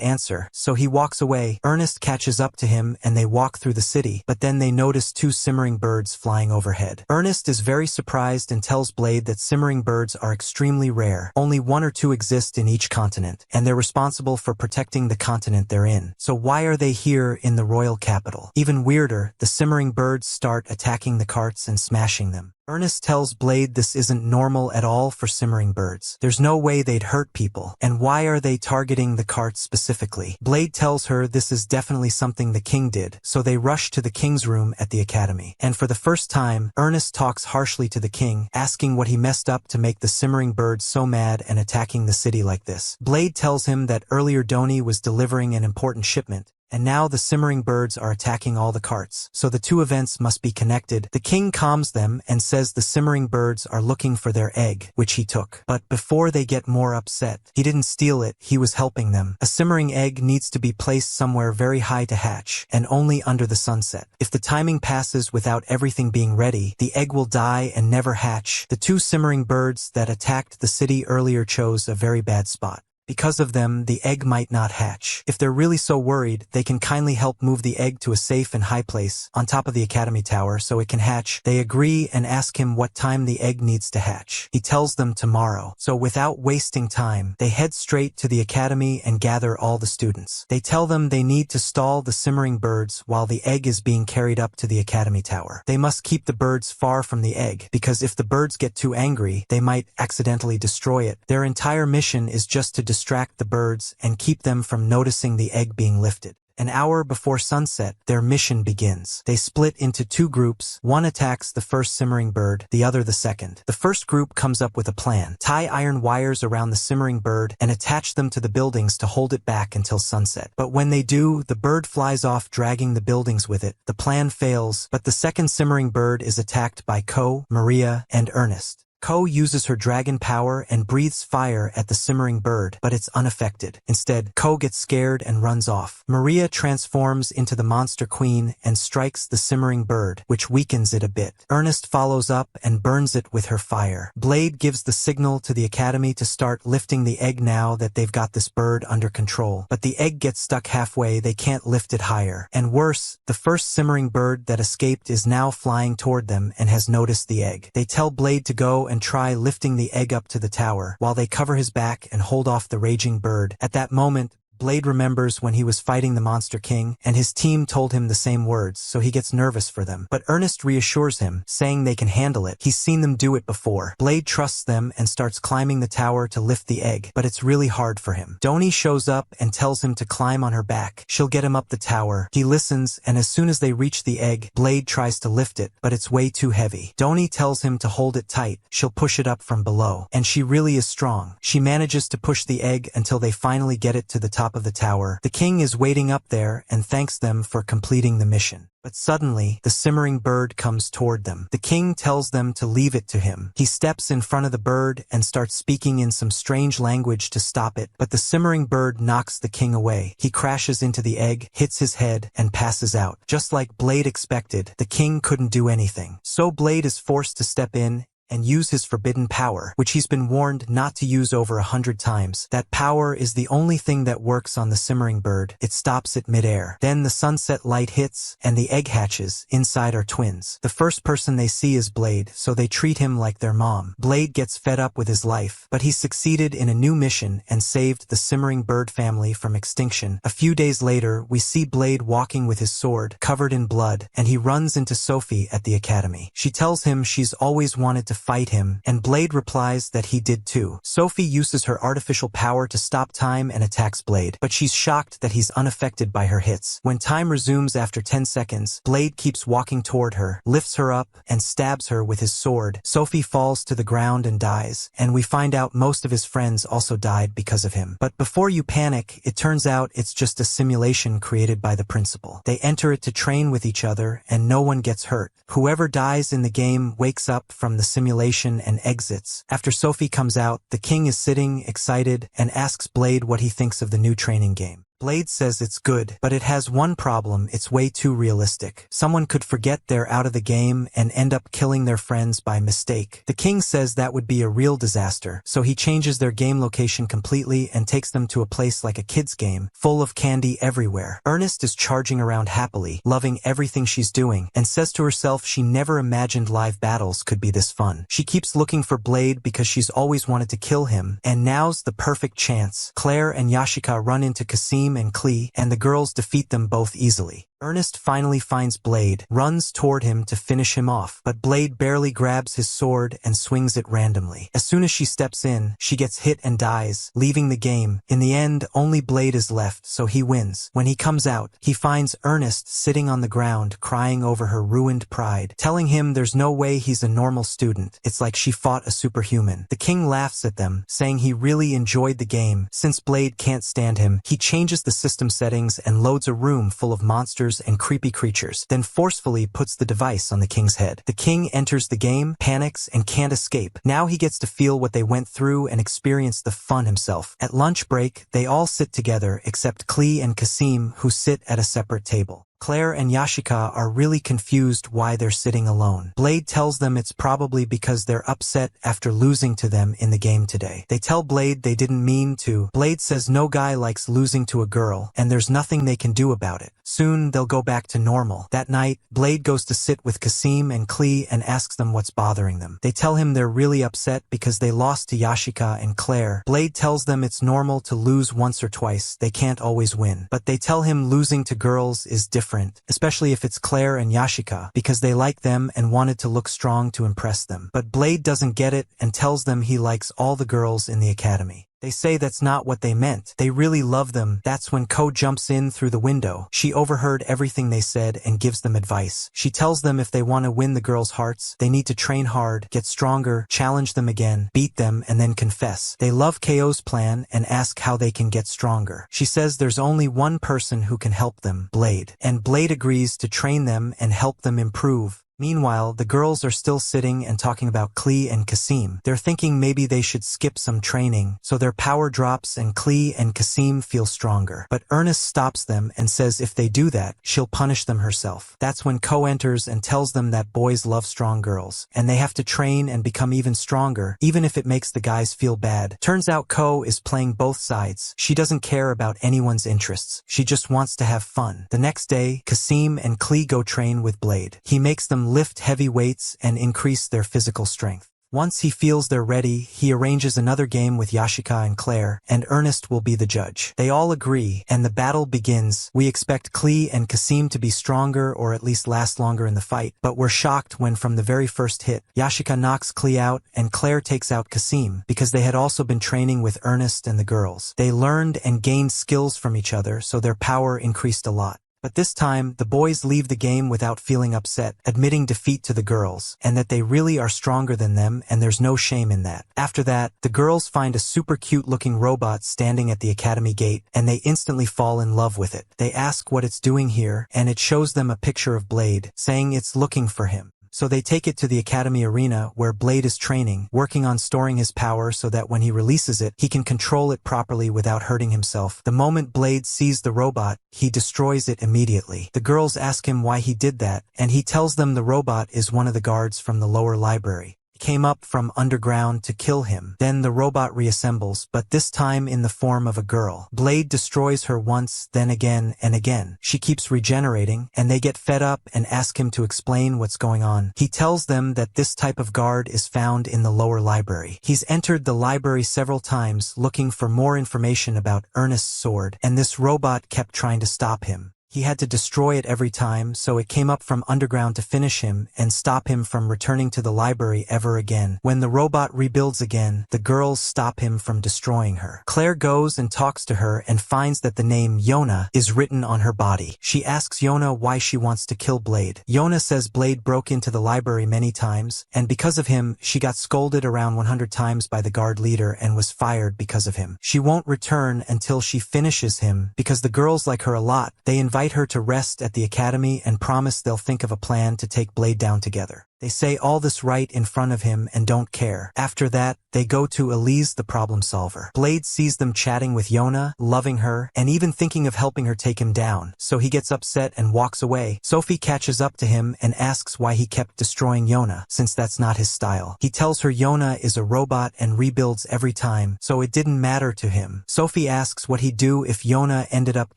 S1: answer, so he walks away. Ernest catches up to him, and they walk through the city, but then they notice two simmering birds flying overhead. Ernest is very surprised and tells Blade that simmering birds are extremely rare. Only one or two exist in each continent, and they're responsible for protecting the continent they're in. So why are they here in the royal capital? Even weirder, the simmering birds start attacking the carts and smashing them. Ernest tells Blade this isn't normal at all for simmering birds. There's no way they'd hurt people, and why are they targeting the carts specifically? Blade tells her this is definitely something the king did, so they rush to the king's room at the academy. And for the first time, Ernest talks harshly to the king, asking what he messed up to make the simmering birds so mad and attacking the city like this. Blade tells him that earlier Doni was delivering an important shipment, and now the simmering birds are attacking all the carts, so the two events must be connected. The king calms them and says the simmering birds are looking for their egg, which he took. But before they get more upset, he didn't steal it, he was helping them. A simmering egg needs to be placed somewhere very high to hatch, and only under the sunset. If the timing passes without everything being ready, the egg will die and never hatch. The two simmering birds that attacked the city earlier chose a very bad spot. Because of them, the egg might not hatch. If they're really so worried, they can kindly help move the egg to a safe and high place on top of the academy tower so it can hatch. They agree and ask him what time the egg needs to hatch. He tells them tomorrow. So without wasting time, they head straight to the academy and gather all the students. They tell them they need to stall the simmering birds while the egg is being carried up to the academy tower. They must keep the birds far from the egg, because if the birds get too angry, they might accidentally destroy it. Their entire mission is just to distract the birds and keep them from noticing the egg being lifted. An hour before sunset, their mission begins. They split into two groups. One attacks the first simmering bird, the other the second. The first group comes up with a plan. Tie iron wires around the simmering bird and attach them to the buildings to hold it back until sunset. But when they do, the bird flies off dragging the buildings with it. The plan fails, but the second simmering bird is attacked by Ko, Maria, and Ernest. Ko uses her dragon power and breathes fire at the simmering bird, but it's unaffected. Instead, Ko gets scared and runs off. Maria transforms into the monster queen and strikes the simmering bird, which weakens it a bit. Ernest follows up and burns it with her fire. Blade gives the signal to the academy to start lifting the egg now that they've got this bird under control. But the egg gets stuck halfway, they can't lift it higher. And worse, the first simmering bird that escaped is now flying toward them and has noticed the egg. They tell Blade to go and try lifting the egg up to the tower, while they cover his back and hold off the raging bird. At that moment, Blade remembers when he was fighting the Monster King, and his team told him the same words, so he gets nervous for them. But Ernest reassures him, saying they can handle it. He's seen them do it before. Blade trusts them and starts climbing the tower to lift the egg, but it's really hard for him. Doni shows up and tells him to climb on her back. She'll get him up the tower. He listens, and as soon as they reach the egg, Blade tries to lift it, but it's way too heavy. Doni tells him to hold it tight. She'll push it up from below. And she really is strong. She manages to push the egg until they finally get it to the top of the tower. The king is waiting up there and thanks them for completing the mission. But suddenly, the simmering bird comes toward them. The king tells them to leave it to him. He steps in front of the bird and starts speaking in some strange language to stop it, but the simmering bird knocks the king away. He crashes into the egg, hits his head, and passes out. Just like Blade expected, the king couldn't do anything. So Blade is forced to step in and use his forbidden power, which he's been warned not to use over 100 times. That power is the only thing that works on the simmering bird. It stops it midair. Then the sunset light hits, and the egg hatches. Inside are twins. The first person they see is Blade, so they treat him like their mom. Blade gets fed up with his life, but he succeeded in a new mission and saved the simmering bird family from extinction. A few days later, we see Blade walking with his sword, covered in blood, and he runs into Sophie at the academy. She tells him she's always wanted to fight him, and Blade replies that he did too. Sophie uses her artificial power to stop time and attacks Blade, but she's shocked that he's unaffected by her hits. When time resumes after 10 seconds, Blade keeps walking toward her, lifts her up, and stabs her with his sword. Sophie falls to the ground and dies, and we find out most of his friends also died because of him. But before you panic, it turns out it's just a simulation created by the principal. They enter it to train with each other, and no one gets hurt. Whoever dies in the game wakes up from the simulation and exits. After Sophie comes out, the king is sitting, excited, and asks Blade what he thinks of the new training game. Blade says it's good, but it has one problem: it's way too realistic. Someone could forget they're out of the game and end up killing their friends by mistake. The king says that would be a real disaster, so he changes their game location completely and takes them to a place like a kid's game, full of candy everywhere. Ernest is charging around happily, loving everything she's doing, and says to herself she never imagined live battles could be this fun. She keeps looking for Blade because she's always wanted to kill him, and now's the perfect chance. Claire and Yashika run into Kasim and Klee, and the girls defeat them both easily. Ernest finally finds Blade, runs toward him to finish him off, but Blade barely grabs his sword and swings it randomly. As soon as she steps in, she gets hit and dies, leaving the game. In the end, only Blade is left, so he wins. When he comes out, he finds Ernest sitting on the ground, crying over her ruined pride, telling him there's no way he's a normal student. It's like she fought a superhuman. The king laughs at them, saying he really enjoyed the game. Since Blade can't stand him, he changes the system settings and loads a room full of monsters and creepy creatures, then forcefully puts the device on the king's head. The king enters the game, panics, and can't escape. Now he gets to feel what they went through and experience the fun himself. At lunch break, they all sit together except Klee and Kasim, who sit at a separate table. Claire and Yashika are really confused why they're sitting alone. Blade tells them it's probably because they're upset after losing to them in the game today. They tell Blade they didn't mean to. Blade says no guy likes losing to a girl, and there's nothing they can do about it. Soon they'll go back to normal. That night, Blade goes to sit with Kasim and Klee and asks them what's bothering them. They tell him they're really upset because they lost to Yashika and Claire. Blade tells them it's normal to lose once or twice, they can't always win. But they tell him losing to girls is different, especially if it's Claire and Yashika, because they like them and wanted to look strong to impress them. But Blade doesn't get it and tells them he likes all the girls in the academy. They say that's not what they meant. They really love them. That's when Ko jumps in through the window. She overheard everything they said and gives them advice. She tells them if they want to win the girls' hearts, they need to train hard, get stronger, challenge them again, beat them, and then confess. They love Ko's plan and ask how they can get stronger. She says there's only one person who can help them, Blade. And Blade agrees to train them and help them improve. Meanwhile, the girls are still sitting and talking about Klee and Kasim. They're thinking maybe they should skip some training, so their power drops and Klee and Kasim feel stronger. But Ernest stops them and says if they do that, she'll punish them herself. That's when Ko enters and tells them that boys love strong girls, and they have to train and become even stronger, even if it makes the guys feel bad. Turns out Ko is playing both sides. She doesn't care about anyone's interests. She just wants to have fun. The next day, Kasim and Klee go train with Blade. He makes them lift heavy weights and increase their physical strength. Once he feels they're ready, he arranges another game with Yashika and Claire, and Ernest will be the judge. They all agree, and the battle begins. We expect Klee and Kasim to be stronger or at least last longer in the fight, but we're shocked when from the very first hit, Yashika knocks Klee out and Claire takes out Kasim, because they had also been training with Ernest and the girls. They learned and gained skills from each other, so their power increased a lot. But this time, the boys leave the game without feeling upset, admitting defeat to the girls, and that they really are stronger than them, and there's no shame in that. After that, the girls find a super cute-looking robot standing at the academy gate, and they instantly fall in love with it. They ask what it's doing here, and it shows them a picture of Blade, saying it's looking for him. So they take it to the academy arena where Blade is training, working on storing his power so that when he releases it, he can control it properly without hurting himself. The moment Blade sees the robot, he destroys it immediately. The girls ask him why he did that, and he tells them the robot is one of the guards from the lower library. came up from underground to kill him. Then the robot reassembles, but this time in the form of a girl. Blade destroys her once, then again and again. She keeps regenerating, and they get fed up and ask him to explain what's going on. He tells them that this type of guard is found in the lower library. He's entered the library several times looking for more information about Ernest's sword, and this robot kept trying to stop him. He had to destroy it every time, so it came up from underground to finish him and stop him from returning to the library ever again. When the robot rebuilds again, the girls stop him from destroying her. Claire goes and talks to her and finds that the name Yona is written on her body. She asks Yona why she wants to kill Blade. Yona says Blade broke into the library many times, and because of him, she got scolded around 100 times by the guard leader and was fired because of him. She won't return until she finishes him because the girls like her a lot. They invite her to rest at the academy and promise they'll think of a plan to take Blade down together. They say all this right in front of him and don't care. After that, they go to Elise the problem solver. Blade sees them chatting with Yona, loving her, and even thinking of helping her take him down, so he gets upset and walks away. Sophie catches up to him and asks why he kept destroying Yona, since that's not his style. He tells her Yona is a robot and rebuilds every time, so it didn't matter to him. Sophie asks what he'd do if Yona ended up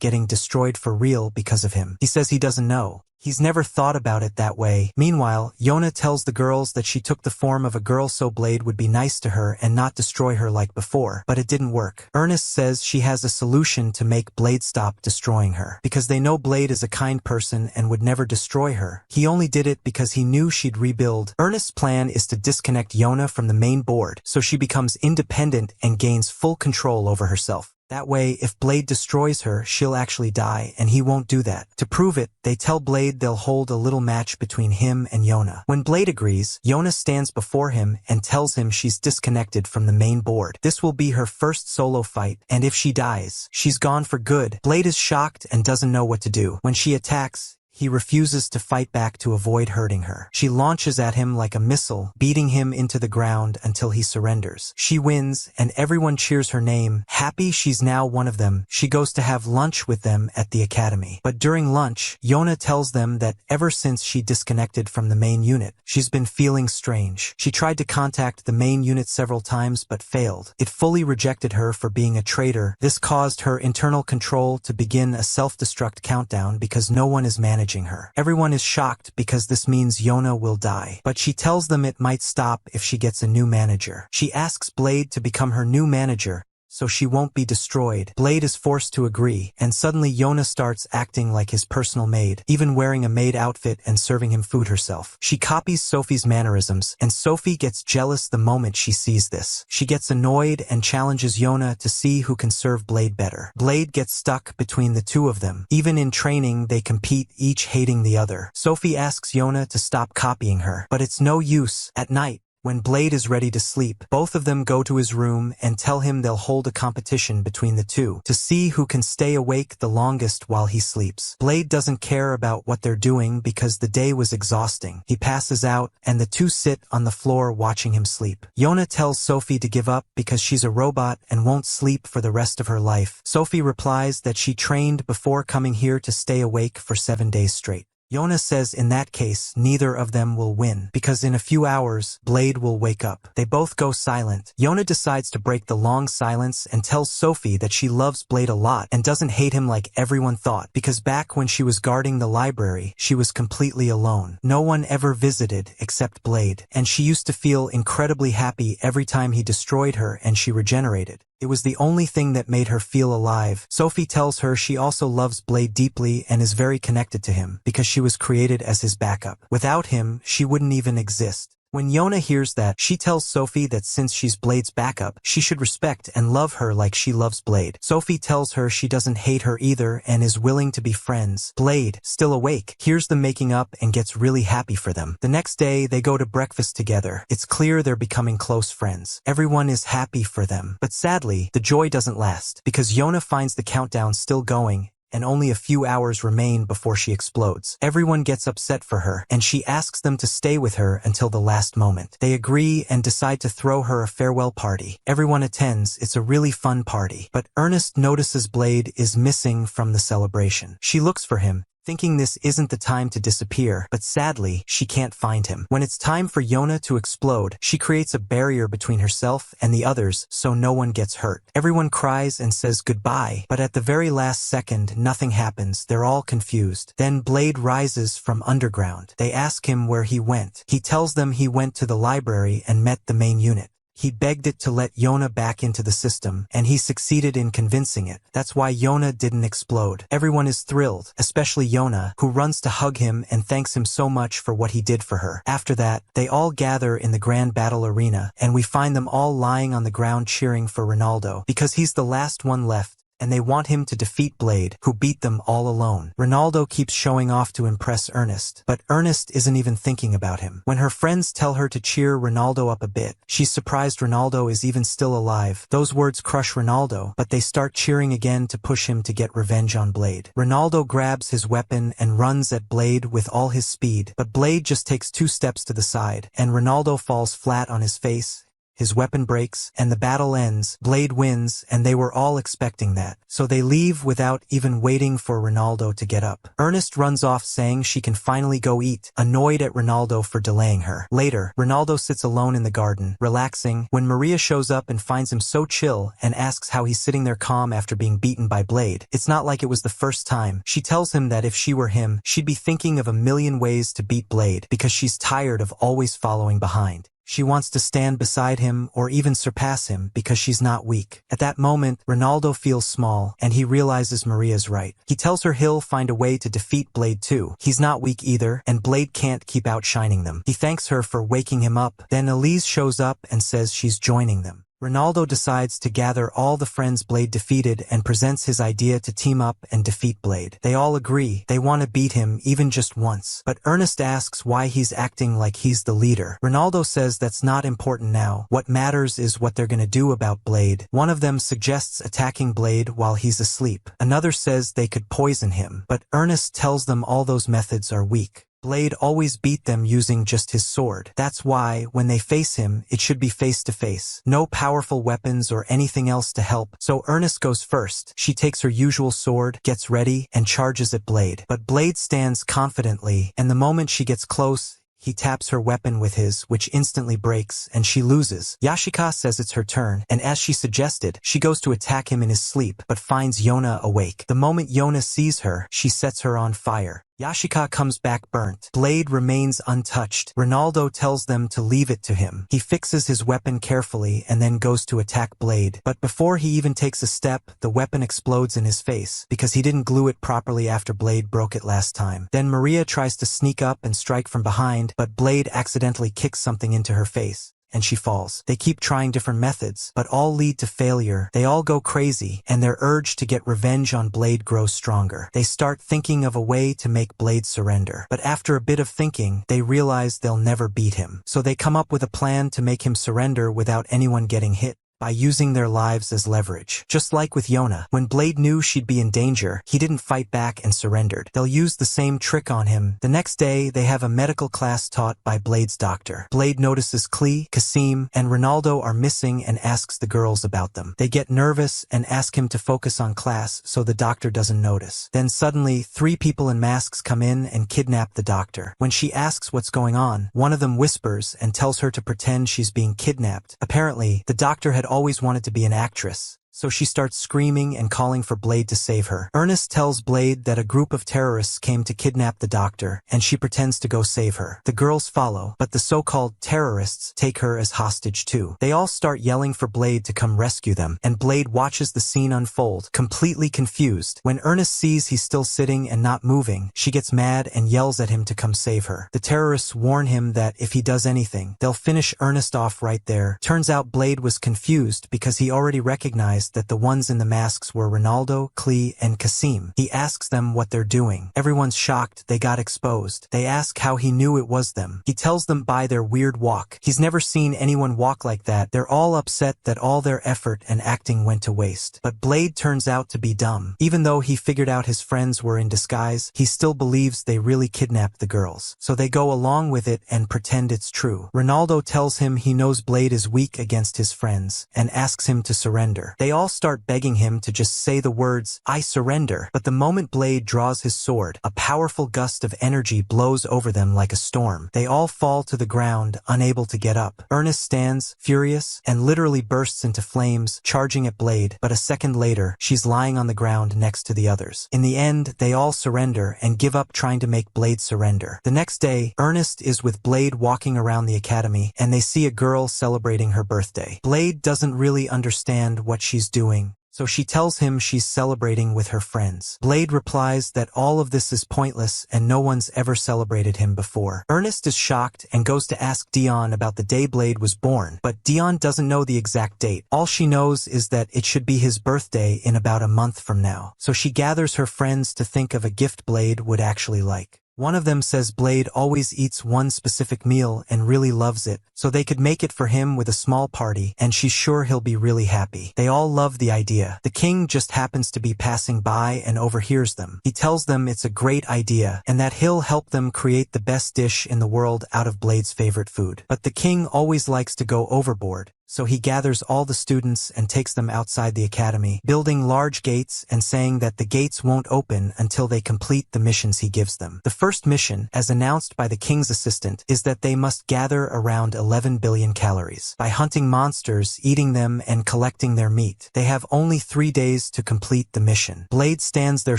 S1: getting destroyed for real because of him. He says he doesn't know. He's never thought about it that way. Meanwhile, Yona tells the girls that she took the form of a girl so Blade would be nice to her and not destroy her like before, but it didn't work. Ernest says she has a solution to make Blade stop destroying her, because they know Blade is a kind person and would never destroy her. He only did it because he knew she'd rebuild. Ernest's plan is to disconnect Yona from the main board, so she becomes independent and gains full control over herself. That way, if Blade destroys her, she'll actually die, and he won't do that. To prove it, they tell Blade they'll hold a little match between him and Yona. When Blade agrees, Yona stands before him and tells him she's disconnected from the main board. This will be her first solo fight, and if she dies, she's gone for good. Blade is shocked and doesn't know what to do. When she attacks, he refuses to fight back to avoid hurting her. She launches at him like a missile, beating him into the ground until he surrenders. She wins, and everyone cheers her name. Happy she's now one of them, she goes to have lunch with them at the academy. But during lunch, Yona tells them that ever since she disconnected from the main unit, she's been feeling strange. She tried to contact the main unit several times but failed. It fully rejected her for being a traitor. This caused her internal control to begin a self-destruct countdown because no one is managing her. Everyone is shocked because this means Yona will die, but she tells them it might stop if she gets a new manager. She asks Blade to become her new manager, so she won't be destroyed. Blade is forced to agree, and suddenly Yona starts acting like his personal maid, even wearing a maid outfit and serving him food herself. She copies Sophie's mannerisms, and Sophie gets jealous the moment she sees this. She gets annoyed and challenges Yona to see who can serve Blade better. Blade gets stuck between the two of them. Even in training, they compete, each hating the other. Sophie asks Yona to stop copying her, but it's no use. At night, when Blade is ready to sleep, both of them go to his room and tell him they'll hold a competition between the two to see who can stay awake the longest while he sleeps. Blade doesn't care about what they're doing because the day was exhausting. He passes out, and the two sit on the floor watching him sleep. Yona tells Sophie to give up because she's a robot and won't sleep for the rest of her life. Sophie replies that she trained before coming here to stay awake for 7 days straight. Yona says in that case, neither of them will win, because in a few hours, Blade will wake up. They both go silent. Yona decides to break the long silence and tells Sophie that she loves Blade a lot and doesn't hate him like everyone thought, because back when she was guarding the library, she was completely alone. No one ever visited except Blade, and she used to feel incredibly happy every time he destroyed her and she regenerated. It was the only thing that made her feel alive. Sophie tells her she also loves Blade deeply and is very connected to him because she was created as his backup. Without him, she wouldn't even exist. When Yona hears that, she tells Sophie that since she's Blade's backup, she should respect and love her like she loves Blade. Sophie tells her she doesn't hate her either and is willing to be friends. Blade, still awake, hears them making up and gets really happy for them. The next day, they go to breakfast together. It's clear they're becoming close friends. Everyone is happy for them. But sadly, the joy doesn't last, because Yona finds the countdown still going, and only a few hours remain before she explodes. Everyone gets upset for her, and she asks them to stay with her until the last moment. They agree and decide to throw her a farewell party. Everyone attends. It's a really fun party. But Ernest notices Blade is missing from the celebration. She looks for him, thinking this isn't the time to disappear, but sadly, she can't find him. When it's time for Yona to explode, she creates a barrier between herself and the others so no one gets hurt. Everyone cries and says goodbye, but at the very last second, nothing happens. They're all confused. Then Blade rises from underground. They ask him where he went. He tells them he went to the library and met the main unit. He begged it to let Yona back into the system, and he succeeded in convincing it. That's why Yona didn't explode. Everyone is thrilled, especially Yona, who runs to hug him and thanks him so much for what he did for her. After that, they all gather in the grand battle arena, and we find them all lying on the ground cheering for Ronaldo, because he's the last one left, and they want him to defeat Blade, who beat them all alone. Ronaldo keeps showing off to impress Ernest, but Ernest isn't even thinking about him. When her friends tell her to cheer Ronaldo up a bit, she's surprised Ronaldo is even still alive. Those words crush Ronaldo, but they start cheering again to push him to get revenge on Blade. Ronaldo grabs his weapon and runs at Blade with all his speed, but Blade just takes 2 steps to the side, and Ronaldo falls flat on his face. His weapon breaks, and the battle ends. Blade wins, and they were all expecting that. So they leave without even waiting for Ronaldo to get up. Ernest runs off saying she can finally go eat, annoyed at Ronaldo for delaying her. Later, Ronaldo sits alone in the garden, relaxing, when Maria shows up and finds him so chill and asks how he's sitting there calm after being beaten by Blade. It's not like it was the first time. She tells him that if she were him, she'd be thinking of a million ways to beat Blade because she's tired of always following behind. She wants to stand beside him or even surpass him because she's not weak. At that moment, Ronaldo feels small, and he realizes Maria's right. He tells her he'll find a way to defeat Blade too. He's not weak either, and Blade can't keep outshining them. He thanks her for waking him up. Then Elise shows up and says she's joining them. Ronaldo decides to gather all the friends Blade defeated and presents his idea to team up and defeat Blade. They all agree. They want to beat him even just once. But Ernest asks why he's acting like he's the leader. Ronaldo says that's not important now. What matters is what they're gonna do about Blade. One of them suggests attacking Blade while he's asleep. Another says they could poison him. But Ernest tells them all those methods are weak. Blade always beat them using just his sword. That's why, when they face him, it should be face to face. No powerful weapons or anything else to help. So Ernest goes first. She takes her usual sword, gets ready, and charges at Blade. But Blade stands confidently, and the moment she gets close, he taps her weapon with his, which instantly breaks, and she loses. Yashika says it's her turn, and as she suggested, she goes to attack him in his sleep, but finds Yona awake. The moment Yona sees her, she sets her on fire. Yashika comes back burnt. Blade remains untouched. Ronaldo tells them to leave it to him. He fixes his weapon carefully and then goes to attack Blade. But before he even takes a step, the weapon explodes in his face because he didn't glue it properly after Blade broke it last time. Then Maria tries to sneak up and strike from behind, but Blade accidentally kicks something into her face, and she falls. They keep trying different methods, but all lead to failure. They all go crazy, and their urge to get revenge on Blade grows stronger. They start thinking of a way to make Blade surrender. But after a bit of thinking, they realize they'll never beat him. So they come up with a plan to make him surrender without anyone getting hit, by using their lives as leverage. Just like with Yona, when Blade knew she'd be in danger, he didn't fight back and surrendered. They'll use the same trick on him. The next day, they have a medical class taught by Blade's doctor. Blade notices Klee, Kasim, and Ronaldo are missing and asks the girls about them. They get nervous and ask him to focus on class so the doctor doesn't notice. Then suddenly, 3 people in masks come in and kidnap the doctor. When she asks what's going on, one of them whispers and tells her to pretend she's being kidnapped. Apparently, the doctor had always wanted to be an actress, so she starts screaming and calling for Blade to save her. Ernest tells Blade that a group of terrorists came to kidnap the doctor, and she pretends to go save her. The girls follow, but the so-called terrorists take her as hostage too. They all start yelling for Blade to come rescue them, and Blade watches the scene unfold, completely confused. When Ernest sees he's still sitting and not moving, she gets mad and yells at him to come save her. The terrorists warn him that if he does anything, they'll finish Ernest off right there. Turns out Blade was confused because he already recognized that the ones in the masks were Ronaldo, Klee, and Kasim. He asks them what they're doing. Everyone's shocked they got exposed. They ask how he knew it was them. He tells them by their weird walk. He's never seen anyone walk like that. They're all upset that all their effort and acting went to waste. But Blade turns out to be dumb. Even though he figured out his friends were in disguise, he still believes they really kidnapped the girls. So they go along with it and pretend it's true. Ronaldo tells him he knows Blade is weak against his friends and asks him to surrender. They They all start begging him to just say the words, "I surrender." But the moment Blade draws his sword, a powerful gust of energy blows over them like a storm. They all fall to the ground, unable to get up. Ernest stands, furious, and literally bursts into flames, charging at Blade, but a second later, she's lying on the ground next to the others. In the end, they all surrender and give up trying to make Blade surrender. The next day, Ernest is with Blade walking around the academy, and they see a girl celebrating her birthday. Blade doesn't really understand what she's doing, so she tells him she's celebrating with her friends. Blade replies that all of this is pointless and no one's ever celebrated him before. Ernest is shocked and goes to ask Dion about the day Blade was born, but Dion doesn't know the exact date. All she knows is that it should be his birthday in about a month from now. So she gathers her friends to think of a gift Blade would actually like. One of them says Blade always eats one specific meal and really loves it, so they could make it for him with a small party, and she's sure he'll be really happy. They all love the idea. The king just happens to be passing by and overhears them. He tells them it's a great idea, and that he'll help them create the best dish in the world out of Blade's favorite food. But the king always likes to go overboard, so he gathers all the students and takes them outside the academy, building large gates and saying that the gates won't open until they complete the missions he gives them. The first mission, as announced by the king's assistant, is that they must gather around 11 billion calories. By hunting monsters, eating them, and collecting their meat. They have only 3 days to complete the mission. Blade stands there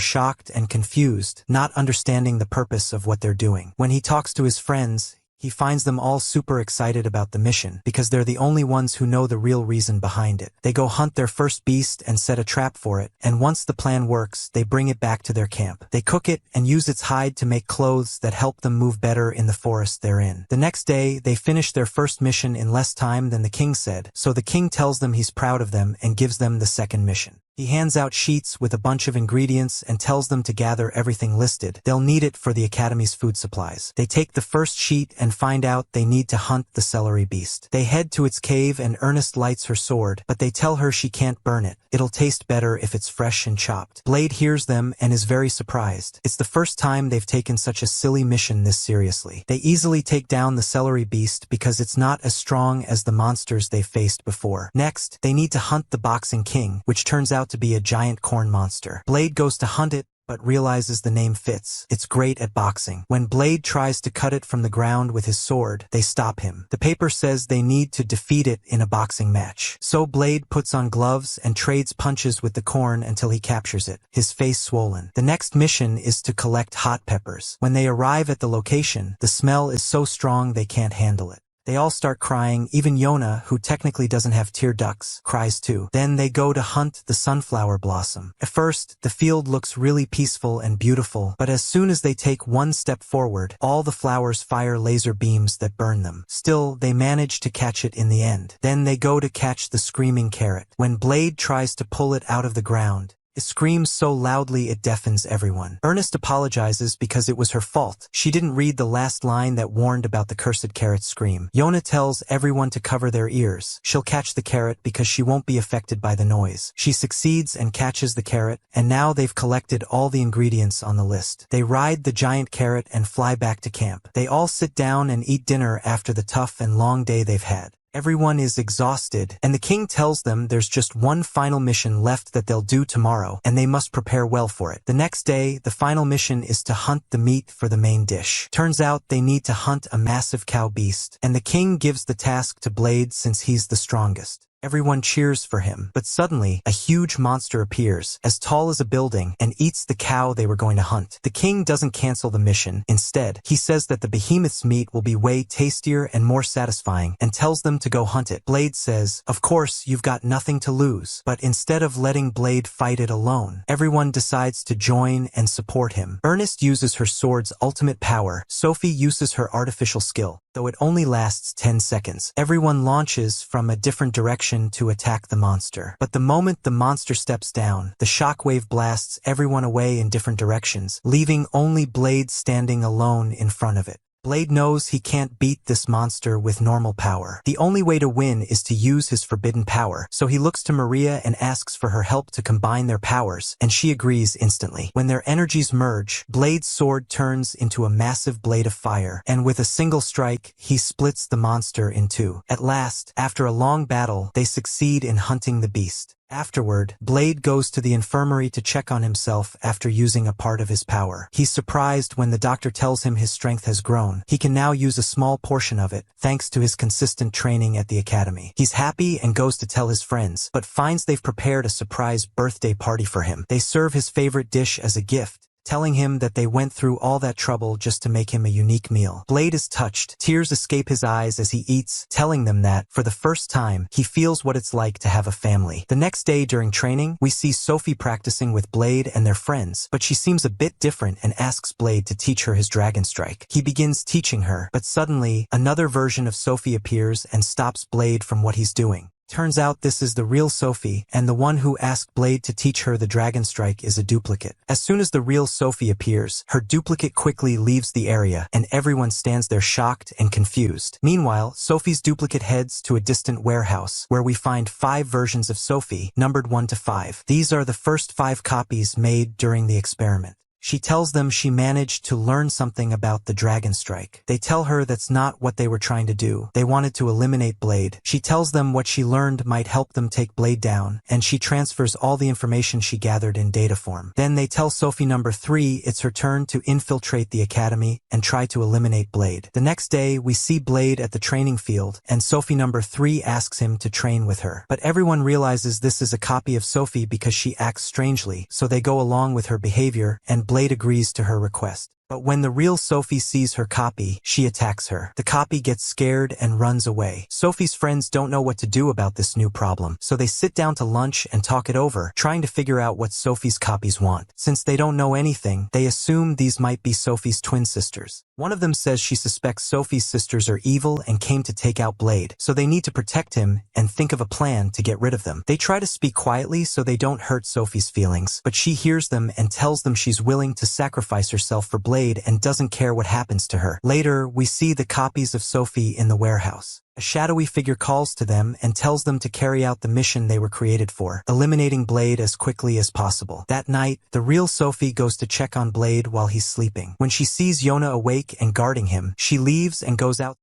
S1: shocked and confused, not understanding the purpose of what they're doing. When he talks to his friends, he finds them all super excited about the mission because they're the only ones who know the real reason behind it. They go hunt their first beast and set a trap for it, and once the plan works, they bring it back to their camp. They cook it and use its hide to make clothes that help them move better in the forest they're in. The next day, they finish their first mission in less time than the king said, so the king tells them he's proud of them and gives them the second mission. He hands out sheets with a bunch of ingredients and tells them to gather everything listed. They'll need it for the academy's food supplies. They take the first sheet and find out they need to hunt the celery beast. They head to its cave and Ernest lights her sword, but they tell her she can't burn it. It'll taste better if it's fresh and chopped. Blade hears them and is very surprised. It's the first time they've taken such a silly mission this seriously. They easily take down the celery beast because it's not as strong as the monsters they've faced before. Next, they need to hunt the boxing king, which turns out to be a giant corn monster. Blade goes to hunt it, but realizes the name fits. It's great at boxing. When Blade tries to cut it from the ground with his sword, they stop him. The paper says they need to defeat it in a boxing match. So Blade puts on gloves and trades punches with the corn until he captures it, his face swollen. The next mission is to collect hot peppers. When they arrive at the location, the smell is so strong they can't handle it. They all start crying, even Yona, who technically doesn't have tear ducts, cries too. Then they go to hunt the sunflower blossom. At first, the field looks really peaceful and beautiful, but as soon as they take one step forward, all the flowers fire laser beams that burn them. Still, they manage to catch it in the end. Then they go to catch the screaming carrot. When Blade tries to pull it out of the ground, it screams so loudly it deafens everyone. Ernest apologizes because it was her fault. She didn't read the last line that warned about the cursed carrot's scream. Yona tells everyone to cover their ears. She'll catch the carrot because she won't be affected by the noise. She succeeds and catches the carrot, and now they've collected all the ingredients on the list. They ride the giant carrot and fly back to camp. They all sit down and eat dinner after the tough and long day they've had. Everyone is exhausted, and the king tells them there's just one final mission left that they'll do tomorrow, and they must prepare well for it. The next day, the final mission is to hunt the meat for the main dish. Turns out they need to hunt a massive cow beast, and the king gives the task to Blade since he's the strongest. Everyone cheers for him, but suddenly, a huge monster appears, as tall as a building, and eats the cow they were going to hunt. The king doesn't cancel the mission. Instead, he says that the behemoth's meat will be way tastier and more satisfying, and tells them to go hunt it. Blade says, "Of course, you've got nothing to lose." But instead of letting Blade fight it alone, everyone decides to join and support him. Ernest uses her sword's ultimate power. Sophie uses her artificial skill, though it only lasts 10 seconds. Everyone launches from a different direction to attack the monster. But the moment the monster steps down, the shockwave blasts everyone away in different directions, leaving only Blade standing alone in front of it. Blade knows he can't beat this monster with normal power. The only way to win is to use his forbidden power, so he looks to Maria and asks for her help to combine their powers, and she agrees instantly. When their energies merge, Blade's sword turns into a massive blade of fire, and with a single strike, he splits the monster in two. At last, after a long battle, they succeed in hunting the beast. Afterward, Blade goes to the infirmary to check on himself after using a part of his power. He's surprised when the doctor tells him his strength has grown. He can now use a small portion of it, thanks to his consistent training at the academy. He's happy and goes to tell his friends, but finds they've prepared a surprise birthday party for him. They serve his favorite dish as a gift, telling him that they went through all that trouble just to make him a unique meal. Blade is touched. Tears escape his eyes as he eats, telling them that, for the first time, he feels what it's like to have a family. The next day during training, we see Sophie practicing with Blade and their friends, but she seems a bit different and asks Blade to teach her his dragon strike. He begins teaching her, but suddenly, another version of Sophie appears and stops Blade from what he's doing. Turns out this is the real Sophie, and the one who asked Blade to teach her the dragon strike is a duplicate. As soon as the real Sophie appears, her duplicate quickly leaves the area, and everyone stands there shocked and confused. Meanwhile, Sophie's duplicate heads to a distant warehouse, where we find 5 versions of Sophie, numbered 1 to 5. These are the first 5 copies made during the experiment. She tells them she managed to learn something about the dragon strike. They tell her that's not what they were trying to do. They wanted to eliminate Blade. She tells them what she learned might help them take Blade down, and she transfers all the information she gathered in data form. Then they tell Sophie number 3 it's her turn to infiltrate the academy and try to eliminate Blade. The next day, we see Blade at the training field, and Sophie number 3 asks him to train with her. But everyone realizes this is a copy of Sophie because she acts strangely, so they go along with her behavior, and Blade agrees to her request. But when the real Sophie sees her copy, she attacks her. The copy gets scared and runs away. Sophie's friends don't know what to do about this new problem, so they sit down to lunch and talk it over, trying to figure out what Sophie's copies want. Since they don't know anything, they assume these might be Sophie's twin sisters. One of them says she suspects Sophie's sisters are evil and came to take out Blade, so they need to protect him and think of a plan to get rid of them. They try to speak quietly so they don't hurt Sophie's feelings, but she hears them and tells them she's willing to sacrifice herself for Blade and doesn't care what happens to her. Later, we see the copies of Sophie in the warehouse. A shadowy figure calls to them and tells them to carry out the mission they were created for, eliminating Blade as quickly as possible. That night, the real Sophie goes to check on Blade while he's sleeping. When she sees Yona awake and guarding him, she leaves and goes out